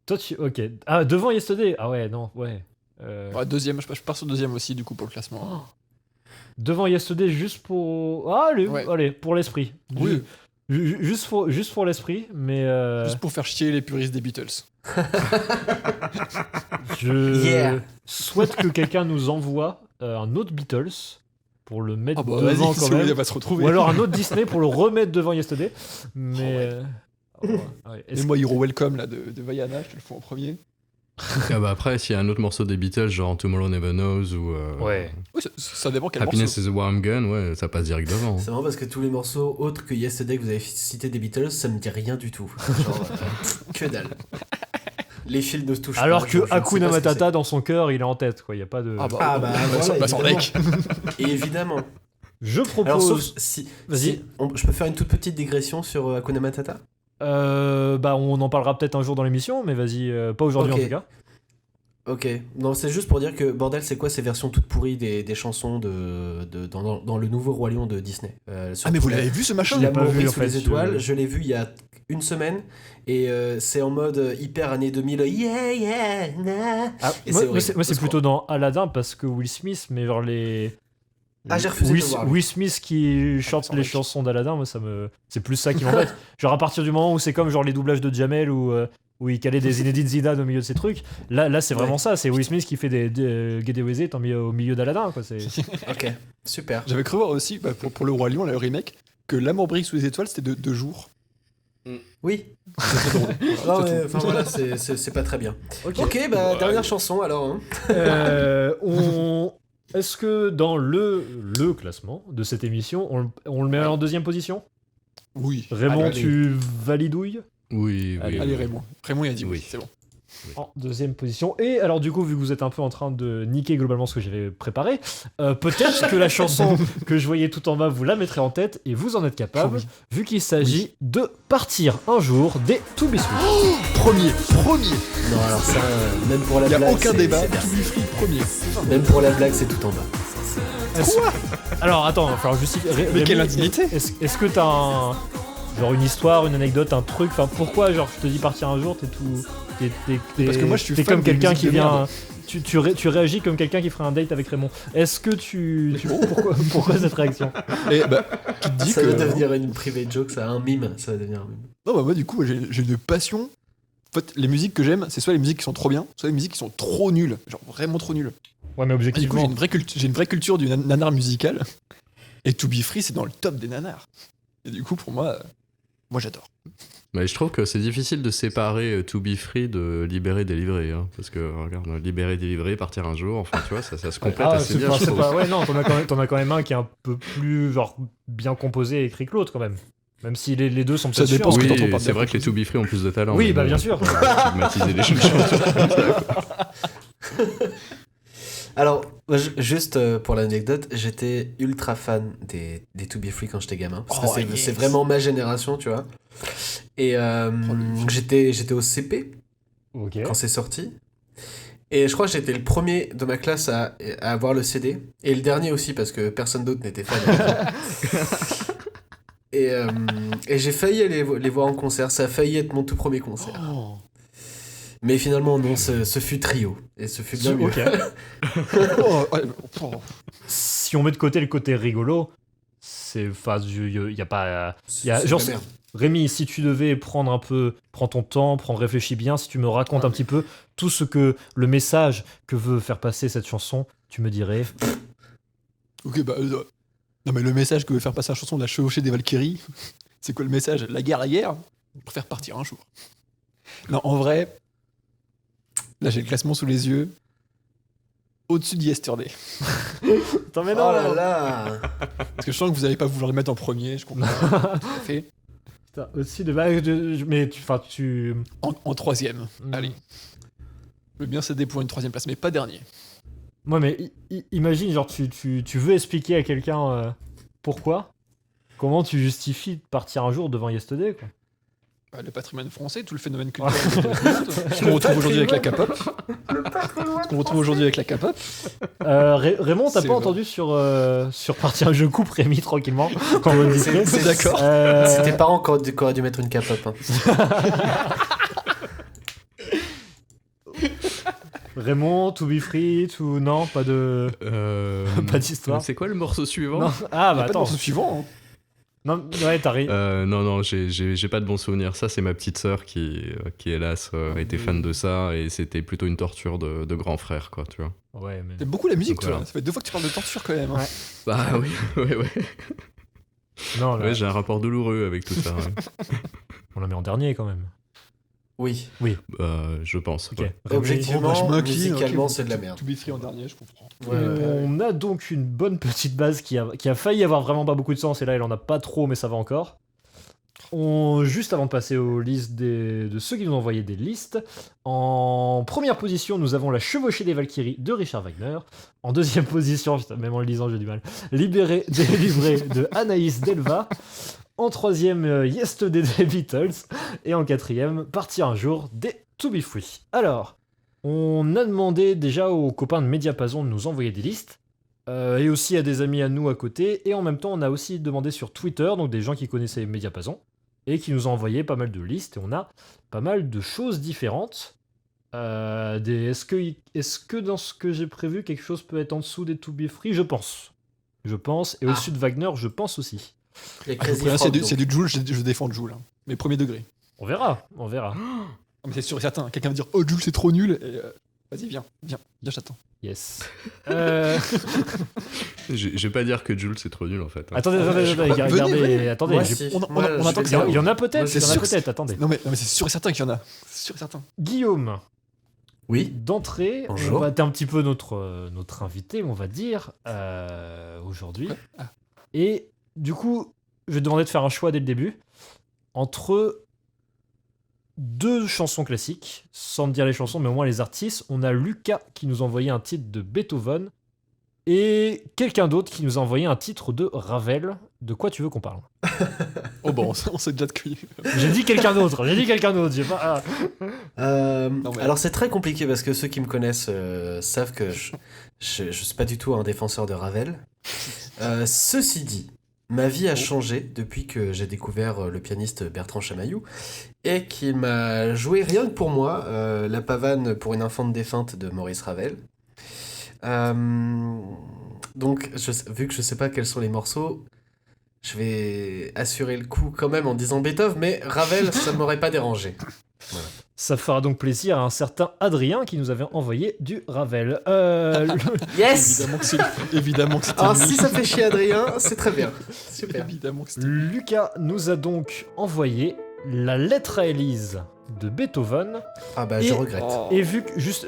Toi, ok. Ah, devant Yesterday ? Ah ouais, non, ouais. Ouais, deuxième, je pars sur deuxième aussi, du coup, pour le classement. Devant Yesterday, juste pour. Ah, allez, pour l'esprit. Oui. Juste pour l'esprit, mais. Juste pour faire chier les puristes des Beatles. Je souhaite que quelqu'un nous envoie un autre Beatles pour le mettre devant quand même. Va se retrouver. Ou alors un autre Disney pour le remettre devant Yesterday. Mais. Et moi, Hero Welcome là, de Vaiana, je te le fais en premier. Ah bah après, s'il y a un autre morceau des Beatles, genre Tomorrow Never Knows ou Ouais. Oui, ça dépend quel Happiness morceau. is a Warm Gun, ouais, ça passe direct devant. hein. C'est marrant parce que tous les morceaux autres que Yesterday que vous avez cité des Beatles, ça me dit rien du tout. Genre, que dalle. Les fils ne se touchent Alors pas. que je ne sais Hakuna pas ce que Matata, dans son cœur, il est en tête, quoi. Il y a pas de. Ah bah voilà, sans deck. Et évidemment. Je propose. Alors sauf si... Vas-y. Je peux faire une toute petite digression sur Hakuna Matata ? Bah, on en parlera peut-être un jour dans l'émission, mais vas-y, pas aujourd'hui Ok. en tout cas. Ok, non, c'est juste pour dire que, bordel, c'est quoi ces versions toutes pourries des chansons dans le nouveau Roi Lion de Disney Mais vous l'avez vu ce machin Je l'ai pas L'amour vu, brille en sous fait, les étoiles, je l'ai vu il y a une semaine, et c'est en mode hyper années 2000, yeah, nah. Ah, Et moi, c'est horrible. moi, c'est plutôt dans Aladdin parce que Will Smith, mais genre les. Ah, j'ai refusé de le voir, lui. Will Smith qui chante les chansons d'Aladdin, moi c'est plus ça qui m'embête. Genre à partir du moment où c'est comme genre les doublages de Jamel où il calait des Zinedine Zidane au milieu de ces trucs, là c'est vraiment ça, c'est Will Smith qui fait des Get Away With It au milieu d'Aladdin, quoi. Ok, super. J'avais cru voir aussi, pour le Roi Lion, le remake, que L'amour brille sous les étoiles, c'était de 2 jours. Oui. Non, mais, enfin voilà, c'est pas très bien. Ok, bah dernière chanson alors. Hein. Est-ce que dans le classement de cette émission, on le met en deuxième position ? Oui. Raymond, Allez. tu validouilles ? Oui. Allez, Raymond. Raymond, il a dit oui, c'est bon. En deuxième position. Et alors du coup, vu que vous êtes un peu en train de niquer globalement ce que j'avais préparé, peut-être que la chanson que je voyais tout en bas, vous la mettrez en tête et vous en êtes capable, vu qu'il s'agit de Partir un jour des To Be Sweet. Premier. Non, alors ça, même pour la Il n'y a blague. aucun c'est- débat, c'est tout merci. du free, premier. Même pour la blague, c'est tout en bas. Alors attends, il va falloir justifier. Mais quelle indignité. Est-ce que t'as genre une histoire, une anecdote, un truc, enfin pourquoi genre je te dis partir un jour, t'es tout... Parce que moi, je suis t'es fan comme des quelqu'un musiques qui de vient... merde. Tu réagis comme quelqu'un qui ferait un date avec Raymond. Est-ce que pourquoi cette réaction ? Et qui te dit Ça que. va devenir une private joke, ça, un mime. Ça va devenir un mime. Non, moi, du coup, j'ai une passion. En fait, les musiques que j'aime, c'est soit les musiques qui sont trop bien, soit les musiques qui sont trop nulles. Genre vraiment trop nulles. Ouais, mais Et du coup, objectivement... j'ai une vraie culture du nanar musical. Et To Be Free, c'est dans le top des nanars. Et du coup, pour moi j'adore. Mais je trouve que c'est difficile de séparer To Be Free de Libéré, Délivré. Hein, parce que, regarde, Libéré, Délivré, Partir un jour, enfin, tu vois, ça se complète assez bien, je trouve. Ouais, non, t'en as quand même un qui est un peu plus genre bien composé et écrit que l'autre quand même. Même si les deux sont Ça peut-être dépend chiants. ce que Oui, t'entends par c'est bien vrai que les To Be Free ont plus de talent. Oui, mais bah bon, bien sûr. Stigmatiser les choses comme ça. Alors, juste pour l'anecdote, j'étais ultra fan des To Be Free quand j'étais gamin. Parce que c'est vraiment ma génération, tu vois. Et j'étais au CP Ok. quand c'est sorti. Et je crois que j'étais le premier de ma classe à avoir le CD. Et le dernier aussi, parce que personne d'autre n'était fan. Et j'ai failli aller les voir en concert. Ça a failli être mon tout premier concert. Mais finalement, non, ce fut trio. Et ce fut bien mieux. Ok. Si on met de côté le côté rigolo, c'est... Enfin, il y a pas... y a, C'est genre, de la merde. Rémi, si tu devais prendre un peu... Prends ton temps, réfléchis bien, si tu me racontes un petit peu tout ce que... Le message que veut faire passer cette chanson, tu me dirais... Ok, non, mais le message que veut faire passer la chanson de la chevauchée des Valkyries, c'est quoi le message ? La guerre, on préfère partir un jour. Non, en vrai, Là, j'ai le classement sous les yeux. Au-dessus de Yesterday. Attends, mais Oh non. là là. Parce que je sens que vous n'allez pas vouloir le mettre en premier, je comprends. Tout à fait. Putain, au-dessus de. Mais tu. En troisième. Mm. Allez. Je veux bien céder pour une troisième place, mais pas dernier. Moi, mais imagine, genre, tu veux expliquer à quelqu'un pourquoi. Comment tu justifies de partir un jour devant Yesterday, quoi. Bah, le patrimoine français, tout le phénomène culturel. Ce qu'on retrouve aujourd'hui avec la K-pop. Ce qu'on retrouve aujourd'hui avec la K-pop. Raymond, t'as C'est pas vrai. entendu sur partir. Je coupe Rémi tranquillement. En mode discret. C'est d'accord. C'est tes parents qui auraient dû mettre une K-pop. Hein. Raymond, To Be Free, tout. Non, pas de. Pas d'histoire. C'est quoi le morceau suivant? Non. Ah, Il y bah a pas de attends. morceau suivant. Hein. Non, ouais, t'as ri. Non, j'ai pas de bons souvenirs. Ça, c'est ma petite sœur qui hélas, était fan de ça, et c'était plutôt une torture de grand frère, quoi, tu vois. Ouais, mais. T'aimes beaucoup la musique, Donc, toi. voilà. Ça fait 2 fois que tu parles de torture, quand même. Hein. Ouais. Bah oui, ouais. Non, là, Ouais, j'ai un rapport douloureux avec tout ça. Ouais. on la met en dernier quand même. Oui. Je pense. Ok. ouais. Rémi, Objectivement, je m'incline, musicalement, ok, c'est de la merde. To Be Free en dernier, je comprends. On a donc une bonne petite base qui a failli avoir vraiment pas beaucoup de sens, et là elle en a pas trop, mais ça va encore. Juste avant de passer aux listes de ceux qui nous ont envoyé des listes, en première position nous avons La Chevauchée des Valkyries de Richard Wagner. En deuxième position, putain, même en le lisant j'ai du mal, Libéré, délivré de Anaïs Delva. En troisième, Yesterday des Beatles. Et en quatrième, Partir un jour des To Be Free. Alors, on a demandé déjà aux copains de Mediapason de nous envoyer des listes, et aussi à des amis à nous à côté, et en même temps on a aussi demandé sur Twitter, donc des gens qui connaissaient Mediapason, et qui nous ont envoyé pas mal de listes, et on a pas mal de choses différentes. Est-ce que dans ce que j'ai prévu, quelque chose peut être en dessous des To Be Free? Je pense, et au-dessus de Wagner, je pense aussi. Les Ah, Crazy donc, Frog, c'est donc. du Joule, je défends Joule. Hein. Mais premier degré. On verra. Ah, mais c'est sûr et certain. Quelqu'un va dire oh, Joule, c'est trop nul. Et, vas-y, viens, j'attends. Yes. Je vais pas dire que Jules c'est trop nul en fait. hein. Attendez, attendez. Moi, j'ai- si. on Moi, attend je que vais ça- dire Il y en a oui. peut-être, Moi, c'est il y en a sûr. peut-être, attendez. Non, mais c'est sûr et certain qu'il y en a. C'est sûr et certain. Guillaume, Oui. d'entrée, Bonjour. t'es un petit peu notre invité, on va dire, aujourd'hui. Ah. Et du coup, je vais te demander de faire un choix dès le début entre 2 chansons classiques, sans me dire les chansons, mais au moins les artistes. On a Lucas qui nous a envoyé un titre de Beethoven et quelqu'un d'autre qui nous a envoyé un titre de Ravel. De quoi tu veux qu'on parle? Oh bon, on s'est déjà de cuit. J'ai dit quelqu'un d'autre, j'ai pas... Non, mais- Alors c'est très compliqué parce que ceux qui me connaissent savent que je suis pas du tout un défenseur de Ravel. Ceci dit, ma vie a changé depuis que j'ai découvert le pianiste Bertrand Chamaillou et qu'il m'a joué rien que pour moi la pavane pour une infante défunte de Maurice Ravel. Donc vu que je sais pas quels sont les morceaux, je vais assurer le coup quand même en disant Beethoven, mais Ravel ça m'aurait pas dérangé. Voilà. Ça fera donc plaisir à un certain Adrien qui nous avait envoyé du Ravel. Yes. Évidemment que c'était Alors lui. si ça fait chier Adrien, c'est très bien. Super. Évidemment que c'était Lucas nous a donc envoyé la lettre à Élise de Beethoven. Ah bah Et- je regrette. Oh. Et vu que juste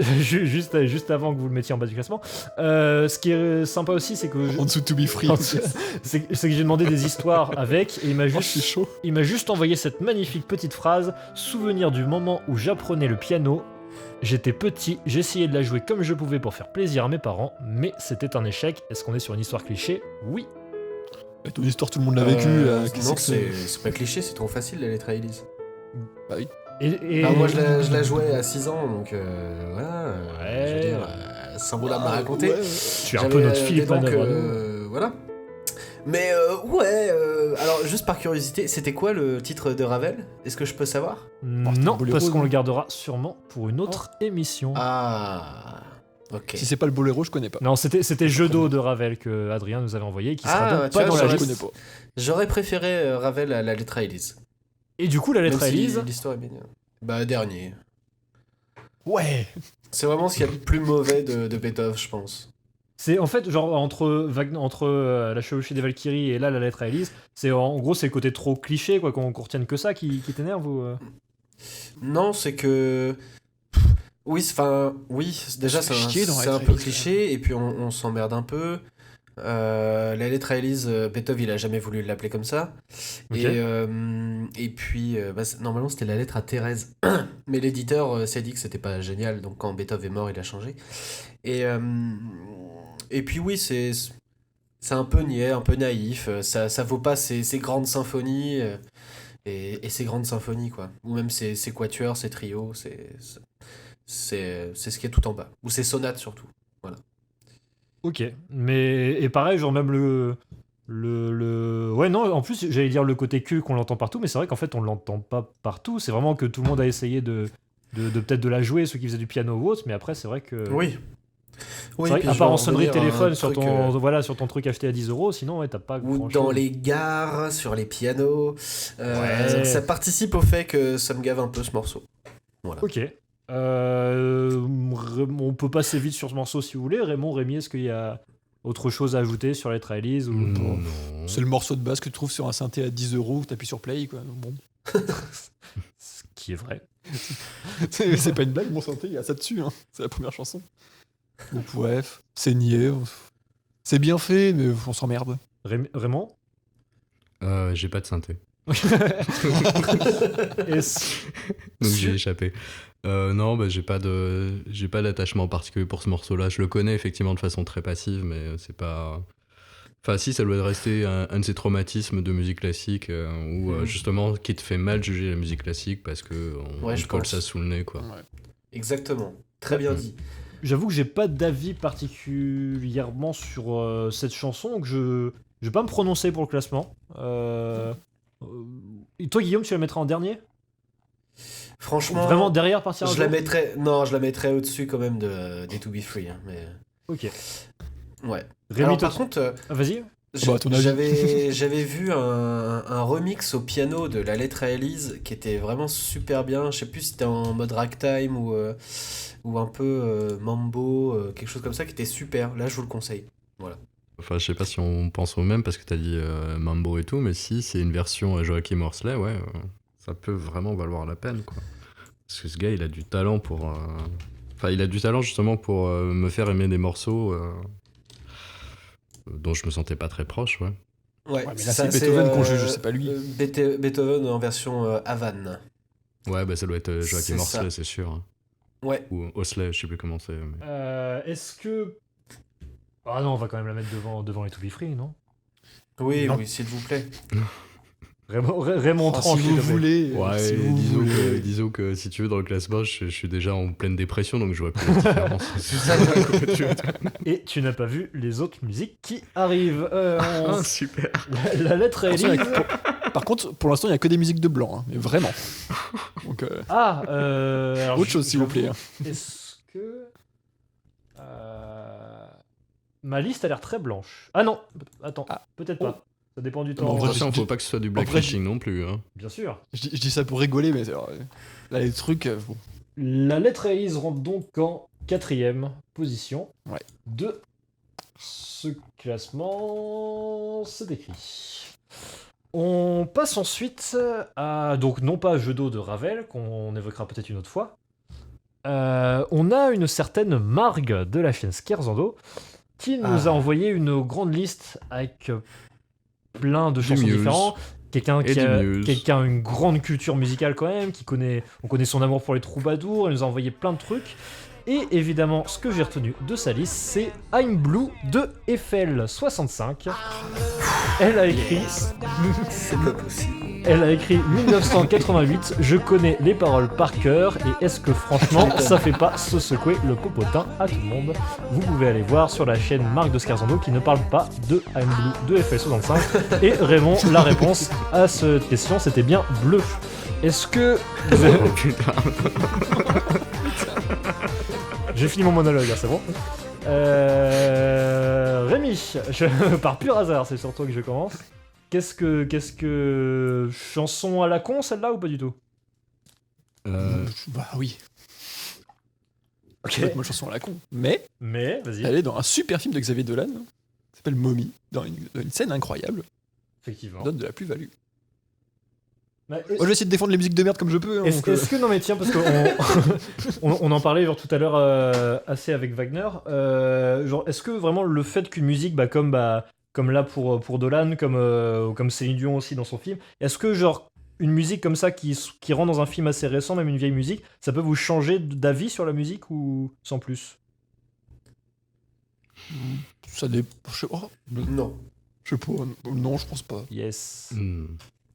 avant que vous le mettiez en bas du classement, ce qui est sympa aussi, c'est que En dessous de To Be Free. c'est que j'ai demandé des histoires avec, et il m'a Oh, je suis juste, chaud. il m'a juste envoyé cette magnifique petite phrase: souvenir du moment où j'apprenais le piano. J'étais petit, j'essayais de la jouer comme je pouvais pour faire plaisir à mes parents, mais c'était un échec. Est-ce qu'on est sur une histoire cliché? Oui. Et ton histoire, tout le monde l'a vécu. qu'est-ce Non, que c'est pas cliché, c'est trop facile la lettre à Élise. Bah oui. Et Ah, moi je la jouais à 6 ans, donc voilà. Ouais. Je veux dire, sans vous la raconter. Ouais. tu es un peu notre Philippe donc, Manœuvre à nous. voilà. Mais alors juste par curiosité, c'était quoi le titre de Ravel? Est-ce que je peux savoir? Non, boléro, parce qu'on non. le gardera sûrement pour une autre émission. Ah, ok. Si c'est pas le boléro, je connais pas. Non, c'était Jeu d'eau de Ravel que Adrien nous avait envoyé, qui sera Ah, donc tu pas vois, dans la je liste. connais pas. J'aurais préféré Ravel à la lettre à Élise. Et du coup, la lettre Même à si Élise, l'histoire est bien. Bah dernier. Ouais. C'est vraiment ce qu'il y a de plus mauvais de Beethoven, je pense. c'est en fait genre entre la chevauchée des Valkyries et là la lettre à Élise, c'est en gros c'est le côté trop cliché quoi, qu'on retienne que ça qui t'énerve ou Non, c'est que... Oui, enfin, déjà Ça fait chier dans c'est Red un peu Race, cliché et puis on s'emmerde un peu. La lettre à Élise, Beethoven il a jamais voulu l'appeler comme ça. Ok. Et puis normalement c'était la lettre à Thérèse, mais l'éditeur s'est dit que c'était pas génial, donc quand Beethoven est mort il a changé. Et puis oui c'est un peu niais, un peu naïf. Ça vaut pas ces grandes symphonies et ces grandes symphonies quoi, ou même ces quatuors, ces trios, c'est ce qui est tout en bas, ou ces sonates surtout. Voilà. Ok, mais et pareil, genre même ouais non, en plus j'allais dire le côté cul qu'on l'entend partout, mais c'est vrai qu'en fait on l'entend pas partout. C'est vraiment que tout le monde a essayé de peut-être de la jouer, ceux qui faisaient du piano ou autre, mais après c'est vrai que Oui. c'est vrai puis qu'à je part vais en sonnerie de revenir à un téléphone sur truc, ton voilà sur ton truc acheté à 10€, sinon ouais, t'as pas ou grand dans chose. les gares, sur les pianos. Ouais. Ça participe au fait que ça me gave un peu ce morceau. Voilà. Ok. On peut passer vite sur ce morceau si vous voulez. Rémi, est-ce qu'il y a autre chose à ajouter sur les trailies ou... Non. C'est le morceau de base que tu trouves sur un synthé à 10€, t'appuies sur play, quoi. Bon. Ce qui est vrai. C'est pas une blague, mon synthé, il y a ça dessus, hein. C'est la première chanson. Donc, bref, c'est niais. C'est bien fait, mais on s'emmerde. Raymond J'ai pas de synthé. Est-ce- Donc j'ai échappé. Non, bah, j'ai pas d'attachement particulier pour ce morceau-là. Je le connais effectivement de façon très passive, mais c'est pas. Enfin, si, ça doit rester un de ces traumatismes de musique classique où justement qui te fait mal juger la musique classique parce que on je te colle pense. ça sous le nez, quoi. Ouais. Exactement. Très bien dit. J'avoue que j'ai pas d'avis particulièrement sur cette chanson, donc je vais pas me prononcer pour le classement. Et toi, Guillaume, tu la mettras en dernier? Franchement, Vraiment derrière partir un je la jour mettrais. Non, je la mettrais au-dessus quand même des To Be Free. Hein, mais Ok. ouais. Rémi, Alors toi, par contre, ah, vas-y. Bah, à ton avis. j'avais vu un remix au piano de La Lettre à Élise qui était vraiment super bien. Je sais plus si c'était en mode ragtime ou un peu mambo, quelque chose comme ça qui était super. Là, je vous le conseille. Voilà. Enfin, je sais pas si on pense au même parce que t'as dit Mambo et tout, mais si c'est une version Joachim Horsley, ouais, ça peut vraiment valoir la peine, quoi. Parce que ce gars, il a du talent pour. Enfin, il a du talent justement pour me faire aimer des morceaux dont je me sentais pas très proche, ouais. Ouais, mais là, c'est Beethoven qu'on juge, c'est pas lui. Beethoven en version Havane. Ouais, bah ça doit être Joachim C'est Horsley, ça. c'est sûr. Hein. Ouais. Ou Horsley, je sais plus comment c'est. Mais... Est-ce que... Ah non, on va quand même la mettre devant les To Be Free, non? Oui, Non. oui, s'il vous plaît. Raymond tranche, si s'il vous te plaît. voulez. Ouais, si vous voulez. disons que si tu veux, dans le classement, je suis déjà en pleine dépression, donc je vois plus la différence. C'est ça. Et tu n'as pas vu les autres musiques qui arrivent. Ah, super. La lettre à Attention, Élise. Par contre, pour l'instant, il n'y a que des musiques de blanc, hein, mais vraiment. Donc, Ah, alors autre chose, s'il vous plaît. Hein. Est-ce que... Ma liste a l'air très blanche. Ah non, attends, peut-être pas. Ça dépend du temps. En vrai, Attention, faut pas que ce soit du blackfishing non plus. Hein. Bien sûr. Je dis ça pour rigoler, mais là, les trucs. Bon. La lettre à Élise rentre donc en 4ème position de ce classement. C'est écrit. On passe ensuite à, donc non pas Jeu d'eau de Ravel, qu'on évoquera peut-être une autre fois. On a une certaine Margue de la chaîne Skerzando qui nous a envoyé une grande liste avec plein de chansons différentes. Quelqu'un qui a une grande culture musicale quand même, on connaît son amour pour les troubadours, elle nous a envoyé plein de trucs. Et évidemment, ce que j'ai retenu de sa liste, c'est I'm Blue de Eiffel 65. Elle a écrit... C'est pas possible. Elle a écrit 1988, je connais les paroles par cœur, et est-ce que franchement, ça fait pas se secouer le popotin à tout le monde? Vous pouvez aller voir sur la chaîne Marc de Scarzando qui ne parle pas de I'm Blue de Eiffel 65. Et Raymond, la réponse à cette question, c'était bien bleu. Est-ce que... Oh putain. J'ai fini mon monologue, hein, c'est bon. Rémi, par pur hasard, c'est sur toi que je commence. Qu'est-ce que... Chanson à la con, celle-là, ou pas du tout? Bah oui. Ok. C'est moi chanson à la con. Mais vas-y. elle est dans un super film de Xavier Dolan, qui s'appelle Mommy, dans une scène incroyable. Effectivement. Donne de la plus-value. Moi, je vais essayer de défendre les musiques de merde comme je peux. Hein, Est-ce que non mais tiens parce qu'on on en parlait genre tout à l'heure assez avec Wagner. Genre est-ce que vraiment le fait qu'une musique comme là pour Dolan, comme Céline Dion aussi dans son film, est-ce que genre une musique comme ça qui rentre dans un film assez récent, même une vieille musique, ça peut vous changer d'avis sur la musique ou sans plus? Ça dépend. Non. Je sais pas. Non, je pense pas. Yes.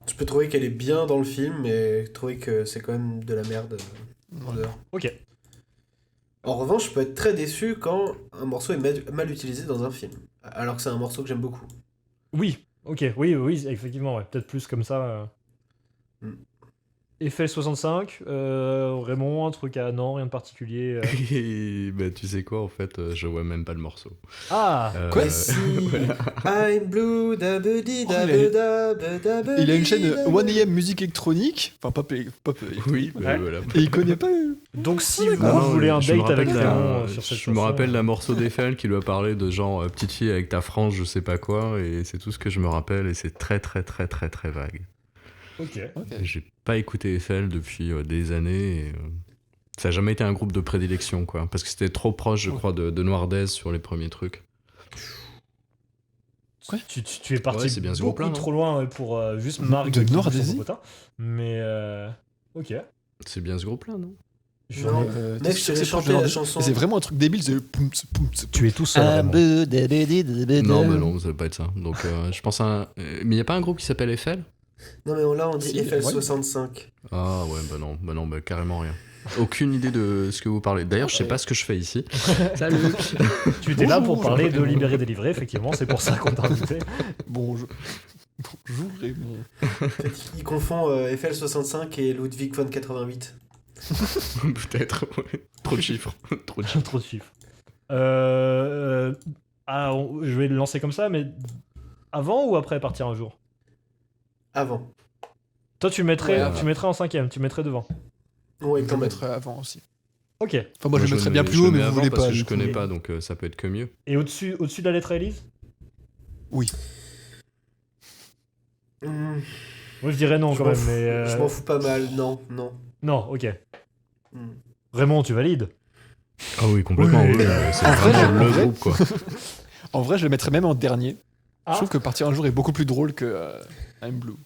Je peux trouver qu'elle est bien dans le film, mais trouver que c'est quand même de la merde en dehors. Ok. En revanche, je peux être très déçu quand un morceau est mal utilisé dans un film, alors que c'est un morceau que j'aime beaucoup. Oui, ok, oui, effectivement, ouais. Peut-être plus comme ça. Eiffel 65, Raymond, un truc à non, rien de particulier. Bah, tu sais quoi, en fait, je vois même pas le morceau. Ah quoi si I'm blue, il a une chaîne 1AM musique électronique, enfin pop. Oui, bah, voilà. Et il connaît pas. Donc si vous Non, voulez un je me date avec rappelle Raymond sur cette Je me chanson, rappelle d'un morceau d'Eiffel qui lui a parlé de genre petite fille avec ta frange, je sais pas quoi, et c'est tout ce que je me rappelle, et c'est très très très très très vague. Ok. J'ai pas écouté Eiffel depuis des années, et ça a jamais été un groupe de prédilection, quoi, parce que c'était trop proche, je crois, de Noirdez sur les premiers trucs. Ouais. Tu es parti c'est bien ce beaucoup groupe-là, trop loin pour juste Marc de Noirdez. Mais ok. C'est bien ce groupe-là, non? Mec, je t'ai chanté la chanson. C'est vraiment un truc débile. Tu es tout seul. Non, mais non, ça va pas être ça. Donc, je pense à mais y a pas un groupe qui s'appelle Eiffel? Non, mais là, on dit Eiffel 65. Ah ouais, bah carrément rien. Aucune idée de ce que vous parlez. D'ailleurs, je sais pas ce que je fais ici. Salut. Tu étais là pour parler de Libéré Délivré, effectivement, c'est pour ça qu'on t'a invité. Bonjour Raymond. En fait, il confond Eiffel 65 et Ludwig von 88. Peut-être, ouais. Trop de chiffres. Trop de chiffres. Je vais le lancer comme ça, mais avant ou après Partir un jour? Avant. Toi, tu mettrais en 5ème, tu mettrais devant. Ouais, je le mettrais avant aussi. Ok. Enfin, moi je le mettrais bien plus haut, mais vous voulez pas. Parce que je connais pas, donc ça peut être que mieux. Et au-dessus de la lettre à Élise? Oui. Moi je dirais non quand même, mais. Je m'en fous pas mal, non. Non, ok. Raymond, tu valides? Ah oui, complètement. Oui. C'est vraiment le groupe, quoi. En vrai, je le mettrais même en dernier. Je trouve que Partir un jour est beaucoup plus drôle que I'm Blue.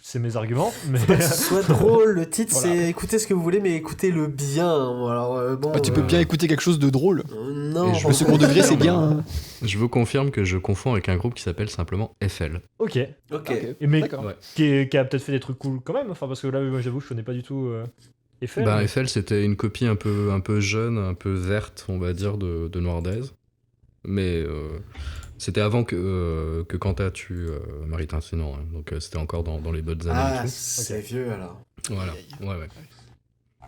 C'est mes arguments, mais... Que ce soit drôle, le titre c'est écoutez ce que vous voulez, mais écoutez-le bien. Alors, tu peux bien écouter quelque chose de drôle. Non. Le second degré, c'est bien. Hein. Je vous confirme que je confonds avec un groupe qui s'appelle simplement FL. Ok. Mais qui a peut-être fait des trucs cool quand même, enfin, parce que là, moi j'avoue, je connais pas du tout FL. Bah, FL, c'était une copie un peu jeune, un peu verte, on va dire, de Noirdez. Mais c'était avant que Quentin tue Marie Trintignant, hein. Donc c'était encore dans les bonnes années. Ah, c'est vieux alors. Voilà, ouais.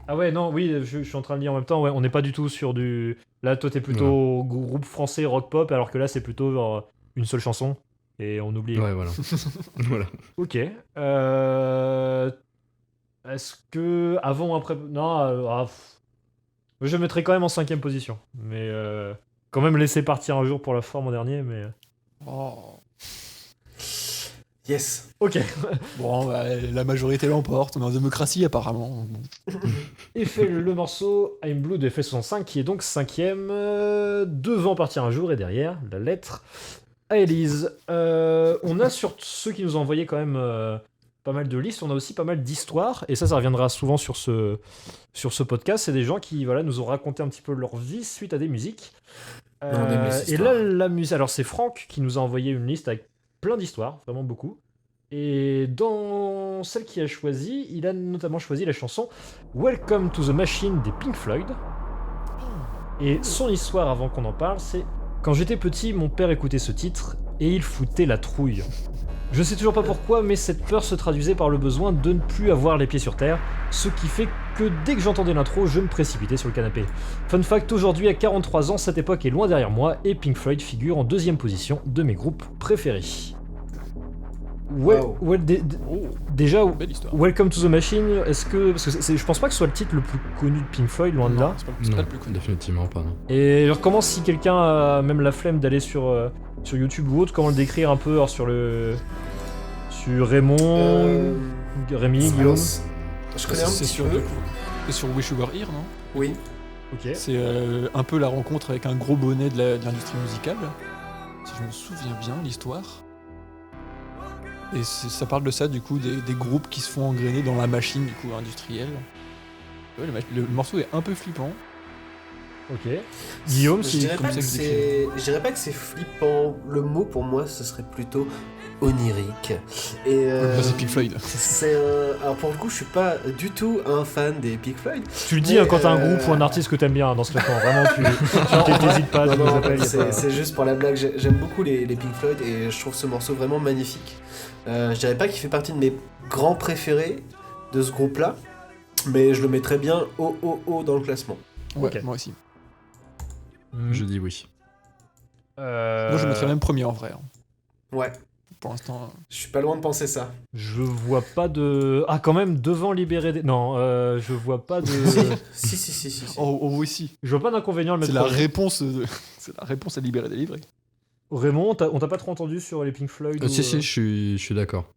Ah ouais, non, oui, je suis en train de lire en même temps, ouais, on n'est pas du tout sur du... Là, toi, t'es plutôt groupe français rock-pop, alors que là, c'est plutôt genre une seule chanson, et on oublie. Ouais, voilà. Voilà. Ok. Est-ce que... Avant ou après... Non, je le mettrais quand même en 5ème position, mais... Quand même laisser partir un jour pour la forme en dernier, mais... Yes. Ok. Bon, la majorité l'emporte, on est en démocratie apparemment. Et fait le morceau I'm Blue de F65 qui est donc 5ème, devant Partir un jour et derrière la lettre à Élise. On a sur ceux qui nous ont envoyé quand même pas mal de listes, on a aussi pas mal d'histoires, et ça reviendra souvent sur ce podcast. C'est des gens qui nous ont raconté un petit peu leur vie suite à des musiques. Et là, la musique. Alors, c'est Franck qui nous a envoyé une liste avec plein d'histoires, vraiment beaucoup. Et dans celle qu'il a choisie, il a notamment choisi la chanson Welcome to the Machine des Pink Floyd. Et son histoire, avant qu'on en parle, c'est: quand j'étais petit, mon père écoutait ce titre et il foutait la trouille. Je sais toujours pas pourquoi, mais cette peur se traduisait par le besoin de ne plus avoir les pieds sur terre, ce qui fait que dès que j'entendais l'intro, je me précipitais sur le canapé. Fun fact, aujourd'hui à 43 ans, cette époque est loin derrière moi et Pink Floyd figure en 2ème position de mes groupes préférés. Déjà, Welcome to the Machine, est-ce que... Parce que je pense pas que ce soit le titre le plus connu de Pink Floyd, loin de là. C'est pas le plus connu. Définitivement pas, non. Et genre, comment, si quelqu'un a même la flemme d'aller sur YouTube ou autre, comment le décrire un peu sur Sur Raymond, Rémi, Guillaume. Je connais un petit peu. C'est sur Wish You Were Here, non? Oui. Ok. C'est un peu la rencontre avec un gros bonnet de l'industrie musicale. Si je me souviens bien, l'histoire. Et ça parle de ça, du coup, des groupes qui se font engrainer dans la machine, du coup, industrielle. Ouais, le morceau est un peu flippant. Ok. Guillaume, je dirais pas que c'est flippant. Le mot pour moi, ce serait plutôt onirique. Et c'est Pink Floyd. Alors pour le coup, je suis pas du tout un fan des Pink Floyd. Tu le dis quand t'as un groupe ou un artiste que t'aimes bien dans ce classement. Vraiment, tu t'hésites pas. Non, c'est juste pour la blague. J'aime beaucoup les Pink Floyd et je trouve ce morceau vraiment magnifique. Je dirais pas qu'il fait partie de mes grands préférés de ce groupe-là, mais je le mettrais bien haut dans le classement. Ouais, Okay. Moi aussi. Je dis oui. Moi, je mettrais même premier en vrai. Ouais. Pour l'instant. Je suis pas loin de penser ça. Je vois pas de. Ah, quand même, devant Libéré des. Non, je vois pas de. Si. Oh, oui, si. Je vois pas d'inconvénient à le mettre. C'est la réponse. C'est la réponse à Libérer délivré. Raymond, on t'a pas trop entendu sur les Pink Floyd Si, je suis d'accord.